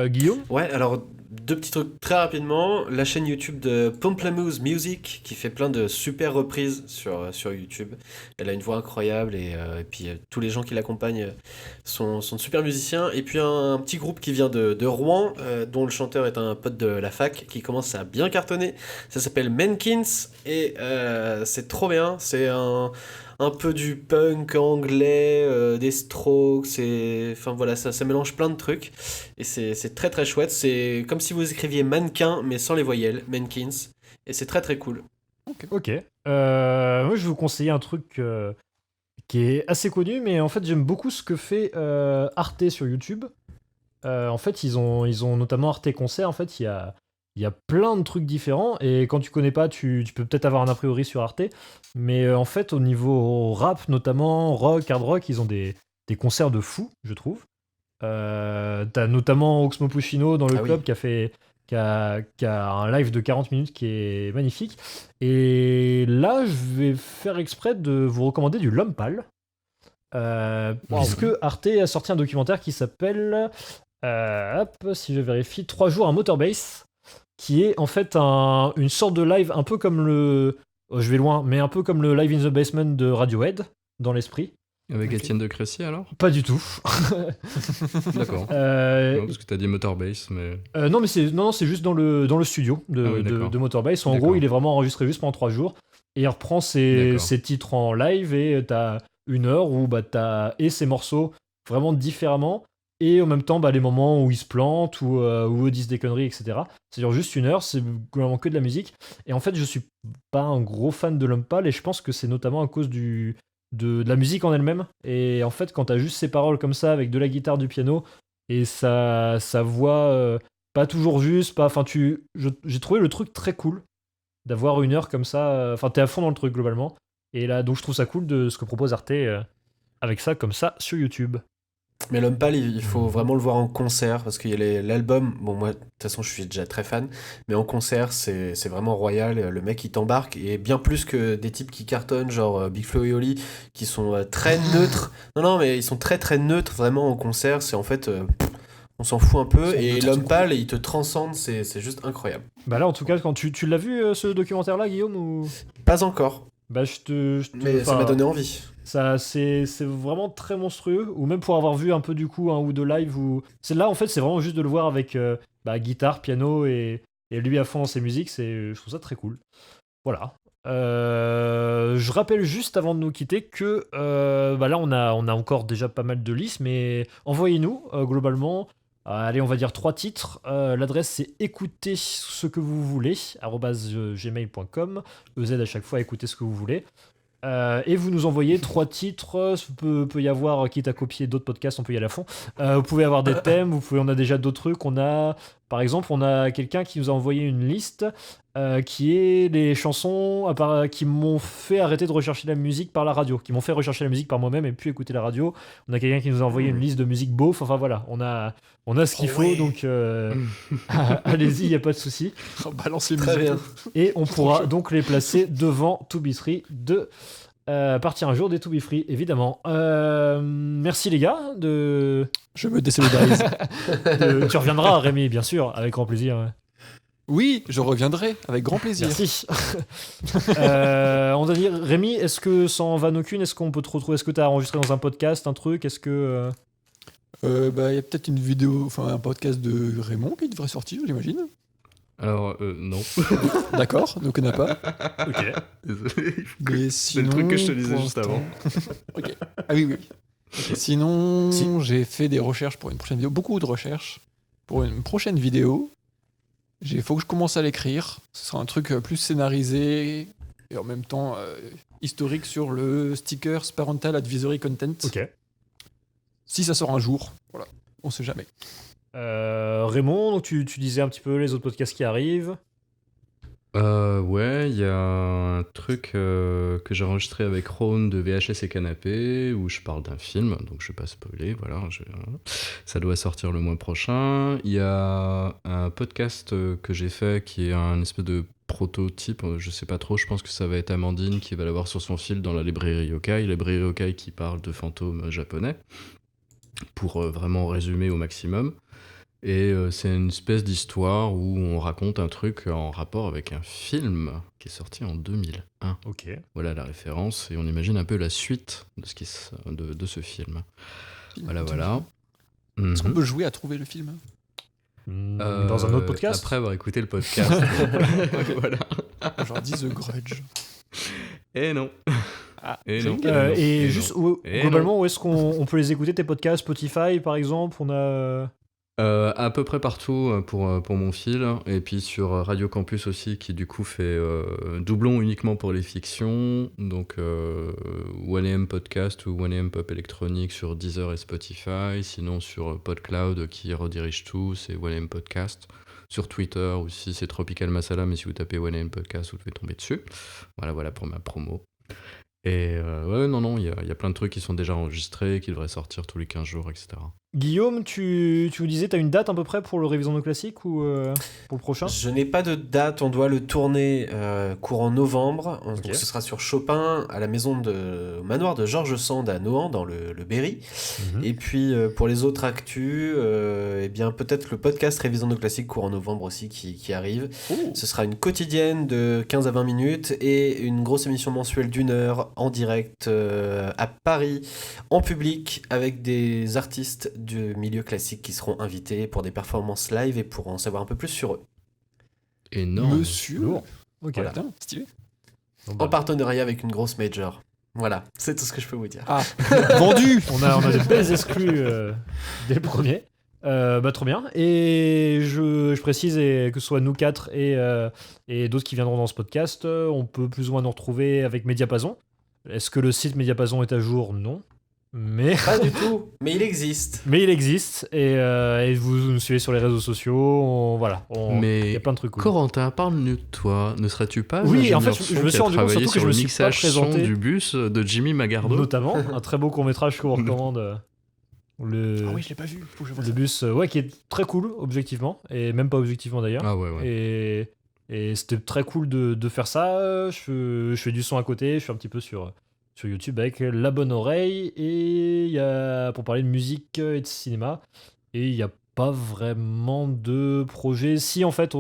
Guillaume? Ouais, alors 2 petits trucs très rapidement. La chaîne YouTube de Pomplamoose Music qui fait plein de super reprises sur YouTube. Elle a une voix incroyable et puis tous les gens qui l'accompagnent sont de super musiciens. Et puis un petit groupe qui vient de Rouen, dont le chanteur est un pote de la fac qui commence à bien cartonner. Ça s'appelle Menkins et c'est trop bien. C'est un peu du punk anglais, des Strokes, enfin voilà, ça mélange plein de trucs et c'est très très chouette. C'est comme si vous écriviez mannequin mais sans les voyelles, Menkins, et c'est très très cool. Ok. Moi, je vais vous conseiller un truc qui est assez connu, mais en fait, j'aime beaucoup ce que fait Arte sur YouTube. En fait, ils ont notamment Arte Concert. En fait, il y a plein de trucs différents, et quand tu connais pas, tu peux peut-être avoir un a priori sur Arte, mais en fait, au niveau rap, notamment rock, hard rock, ils ont des concerts de fou, je trouve. T'as notamment Oxmo Puccino dans le club qui a un live de 40 minutes qui est magnifique. Et là, je vais faire exprès de vous recommander du Lompal. Puisque Arte a sorti un documentaire qui s'appelle, si je vérifie, 3 jours à Motorbase, qui est en fait une sorte de live un peu comme je vais loin, mais un peu comme le Live in the Basement de Radiohead, dans l'esprit. Avec Étienne de Crécy alors? Pas du tout. D'accord. Non, parce que t'as dit Motorbase, mais... non, mais c'est juste dans le studio de Motorbase. En gros, il est vraiment enregistré juste pendant 3 jours, et il reprend ses titres en live, et t'as 1 heure où t'as ses morceaux vraiment différemment, et en même temps les moments où ils se plantent ou où ils disent des conneries, etc. Ça dure juste 1 heure, c'est vraiment que de la musique. Et en fait, je suis pas un gros fan de Lompal, et je pense que c'est notamment à cause de la musique en elle-même. Et en fait, quand t'as juste ces paroles comme ça avec de la guitare, du piano et sa voix pas toujours juste, j'ai trouvé le truc très cool d'avoir 1 heure comme ça. Enfin, t'es à fond dans le truc globalement, et là donc je trouve ça cool de ce que propose Arte avec ça comme ça sur YouTube. Mais Lompal, il faut vraiment le voir en concert, parce qu'il y a l'album, bon moi de toute façon je suis déjà très fan, mais en concert c'est vraiment royal. Le mec il t'embarque, et bien plus que des types qui cartonnent genre Big Flo et Oli, qui sont très neutres. Non mais ils sont très très neutres vraiment en concert. C'est en fait on s'en fout un peu, et Lompal il te transcende, c'est juste incroyable. Bah là en tout cas, quand tu l'as vu ce documentaire là, Guillaume, ou pas encore? Bah mais ça m'a donné envie. Ça, c'est vraiment très monstrueux, ou même pour avoir vu un peu du coup un ou 2 lives où... Là en fait c'est vraiment juste de le voir avec guitare, piano et lui à fond dans ses musiques, je trouve ça très cool. Voilà. Je rappelle juste avant de nous quitter que là on a encore déjà pas mal de listes, mais envoyez-nous globalement, allez on va dire 3 titres. L'adresse c'est écoutez ce que vous voulez @gmail.com, EZ à chaque fois, écoutez ce que vous voulez. Et vous nous envoyez 3 titres. Peut y avoir, quitte à copier d'autres podcasts, on peut y aller à fond. Vous pouvez avoir des thèmes, on a déjà d'autres trucs. Par exemple, on a quelqu'un qui nous a envoyé une liste qui est les chansons qui m'ont fait arrêter de rechercher la musique par la radio, qui m'ont fait rechercher la musique par moi-même et puis écouter la radio. On a quelqu'un qui nous a envoyé une liste de musique beauf. Enfin voilà, on a ce qu'il faut, donc allez-y, il n'y a pas de souci. On balance les musiques. Et on pourra donc les placer devant To Be Free de partir un jour des To Be Free, évidemment. Merci les gars Je me désolidarise. Tu reviendras, Rémi, bien sûr, avec grand plaisir. Oui, je reviendrai avec grand plaisir. Merci. On va dire, Rémi, est-ce que sans vanne aucune, est-ce qu'on peut te retrouver? Est-ce que tu as enregistré dans un podcast un truc? Est-ce que y a peut-être une vidéo, enfin un podcast de Raymond qui devrait sortir, j'imagine. Alors, non. D'accord, donc on n'a pas. Ok. Désolé. Mais sinon, c'est le truc que je te disais juste avant. Ok. Ah oui. Okay. Sinon, j'ai fait des recherches pour une prochaine vidéo, beaucoup de recherches pour une prochaine vidéo. Il faut que je commence à l'écrire. Ce sera un truc plus scénarisé et en même temps historique sur le stickers Parental Advisory Content. Ok. Si ça sort un jour, voilà, on sait jamais. Raymond, donc tu disais un petit peu les autres podcasts qui arrivent. Ouais, il y a un truc que j'ai enregistré avec Ron de VHS et Canapé où je parle d'un film, donc je vais pas spoiler, voilà, ça doit sortir le mois prochain. Il y a un podcast que j'ai fait qui est un espèce de prototype, je sais pas trop, je pense que ça va être Amandine qui va l'avoir sur son fil dans la librairie Yokai qui parle de fantômes japonais, pour vraiment résumer au maximum. Et c'est une espèce d'histoire où on raconte un truc en rapport avec un film qui est sorti en 2001. Ok. Voilà la référence, et on imagine un peu la suite de ce film. Voilà. Est-ce qu'on peut jouer à trouver le film Dans un autre podcast. Après avoir écouté le podcast. Voilà. Genre The Grudge. Et non. Et non. Et juste, globalement, où est-ce qu'on peut les écouter, tes podcasts? Spotify, par exemple, on a... À peu près partout pour mon fil, et puis sur Radio Campus aussi, qui du coup fait doublon uniquement pour les fictions, donc 1AM Podcast ou 1AM Pop Électronique sur Deezer et Spotify, sinon sur PodCloud qui redirige tout, c'est 1AM Podcast. Sur Twitter aussi, c'est Tropical Masala, mais si vous tapez 1AM Podcast, vous devez tomber dessus. Voilà pour ma promo. Et il y a plein de trucs qui sont déjà enregistrés, qui devraient sortir tous les 15 jours, etc. Guillaume, tu nous disais, t'as une date à peu près pour le Révision de Classique ou pour le prochain? Je n'ai pas de date, on doit le tourner courant novembre. Ok. Donc ce sera sur Chopin, à la maison au manoir de Georges Sand à Nohant, dans le Berry. Et puis pour les autres actus, eh bien peut-être le podcast Révision de Classique courant novembre aussi qui arrive. Ce sera une quotidienne de 15 à 20 minutes et une grosse émission mensuelle d'1 heure en direct à Paris, en public, avec des artistes du milieu classique qui seront invités pour des performances live et pour en savoir un peu plus sur eux. Énorme. Monsieur. Lourd. Ok. Voilà. Putain, stylé. En partenariat avec une grosse major. Voilà, c'est tout ce que je peux vous dire. Ah, vendu. On a des belles exclus des premiers. Trop bien. Et je précise, et que ce soit nous quatre et d'autres qui viendront dans ce podcast, on peut plus ou moins nous retrouver avec Mediapason. Est-ce que le site Mediapason est à jour? Non. Mais... Pas du tout, mais il existe. Mais il existe, et vous nous suivez sur les réseaux sociaux, il y a plein de trucs cool. Corentin, parle-nous de toi. Ne serais-tu pas Oui, un en fait, ingénieur je me suis son rendu qui a compte travaillé surtout que sur je me le suis pas mixage son présenté. du bus de Jimmy Magardo. Notamment, un très beau court-métrage que vous recommande. Ah oui, je l'ai pas vu. Faut que je vois Le ça. bus, qui est très cool, objectivement, et même pas objectivement d'ailleurs. Ah ouais. Et c'était très cool de faire ça. Je fais du son à côté, je suis un petit peu sur YouTube avec La Bonne Oreille, et il y a, pour parler de musique et de cinéma, et il n'y a pas vraiment de projet. Si, en fait,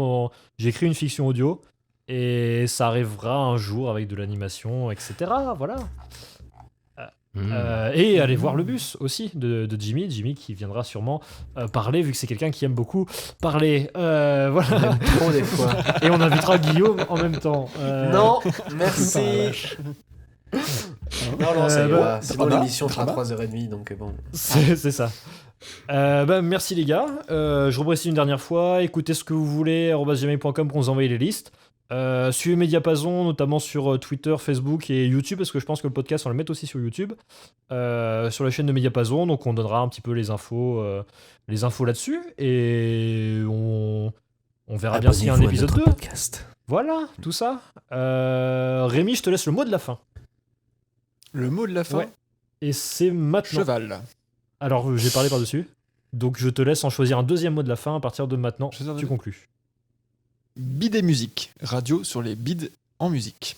j'écris une fiction audio, et ça arrivera un jour avec de l'animation, etc. Voilà. Et allez voir le bus aussi de Jimmy qui viendra sûrement parler, vu que c'est quelqu'un qui aime beaucoup parler. Voilà. Trop des fois. Et on invitera Guillaume en même temps. Non, merci. Non, ça ira. Sinon, l'émission fera 3h30, donc bon. C'est ça. Merci les gars. Je reprécise une dernière fois. Écoutez ce que vous voulez, @gmail.com pour nous envoyer les listes. Suivez Mediapason, notamment sur Twitter, Facebook et YouTube, parce que je pense que le podcast, on le met aussi sur YouTube, sur la chaîne de Mediapason. Donc on donnera un petit peu les infos là-dessus. Et on verra bien s'il y a un épisode 2. Podcast. Voilà, tout ça. Rémi, je te laisse le mot de la fin. Le mot de la fin. Ouais. Et c'est maintenant. Cheval. Alors, j'ai parlé par-dessus. Donc, je te laisse en choisir un deuxième mot de la fin. À partir de maintenant, tu conclus. Bid et musique. Radio sur les bids en musique.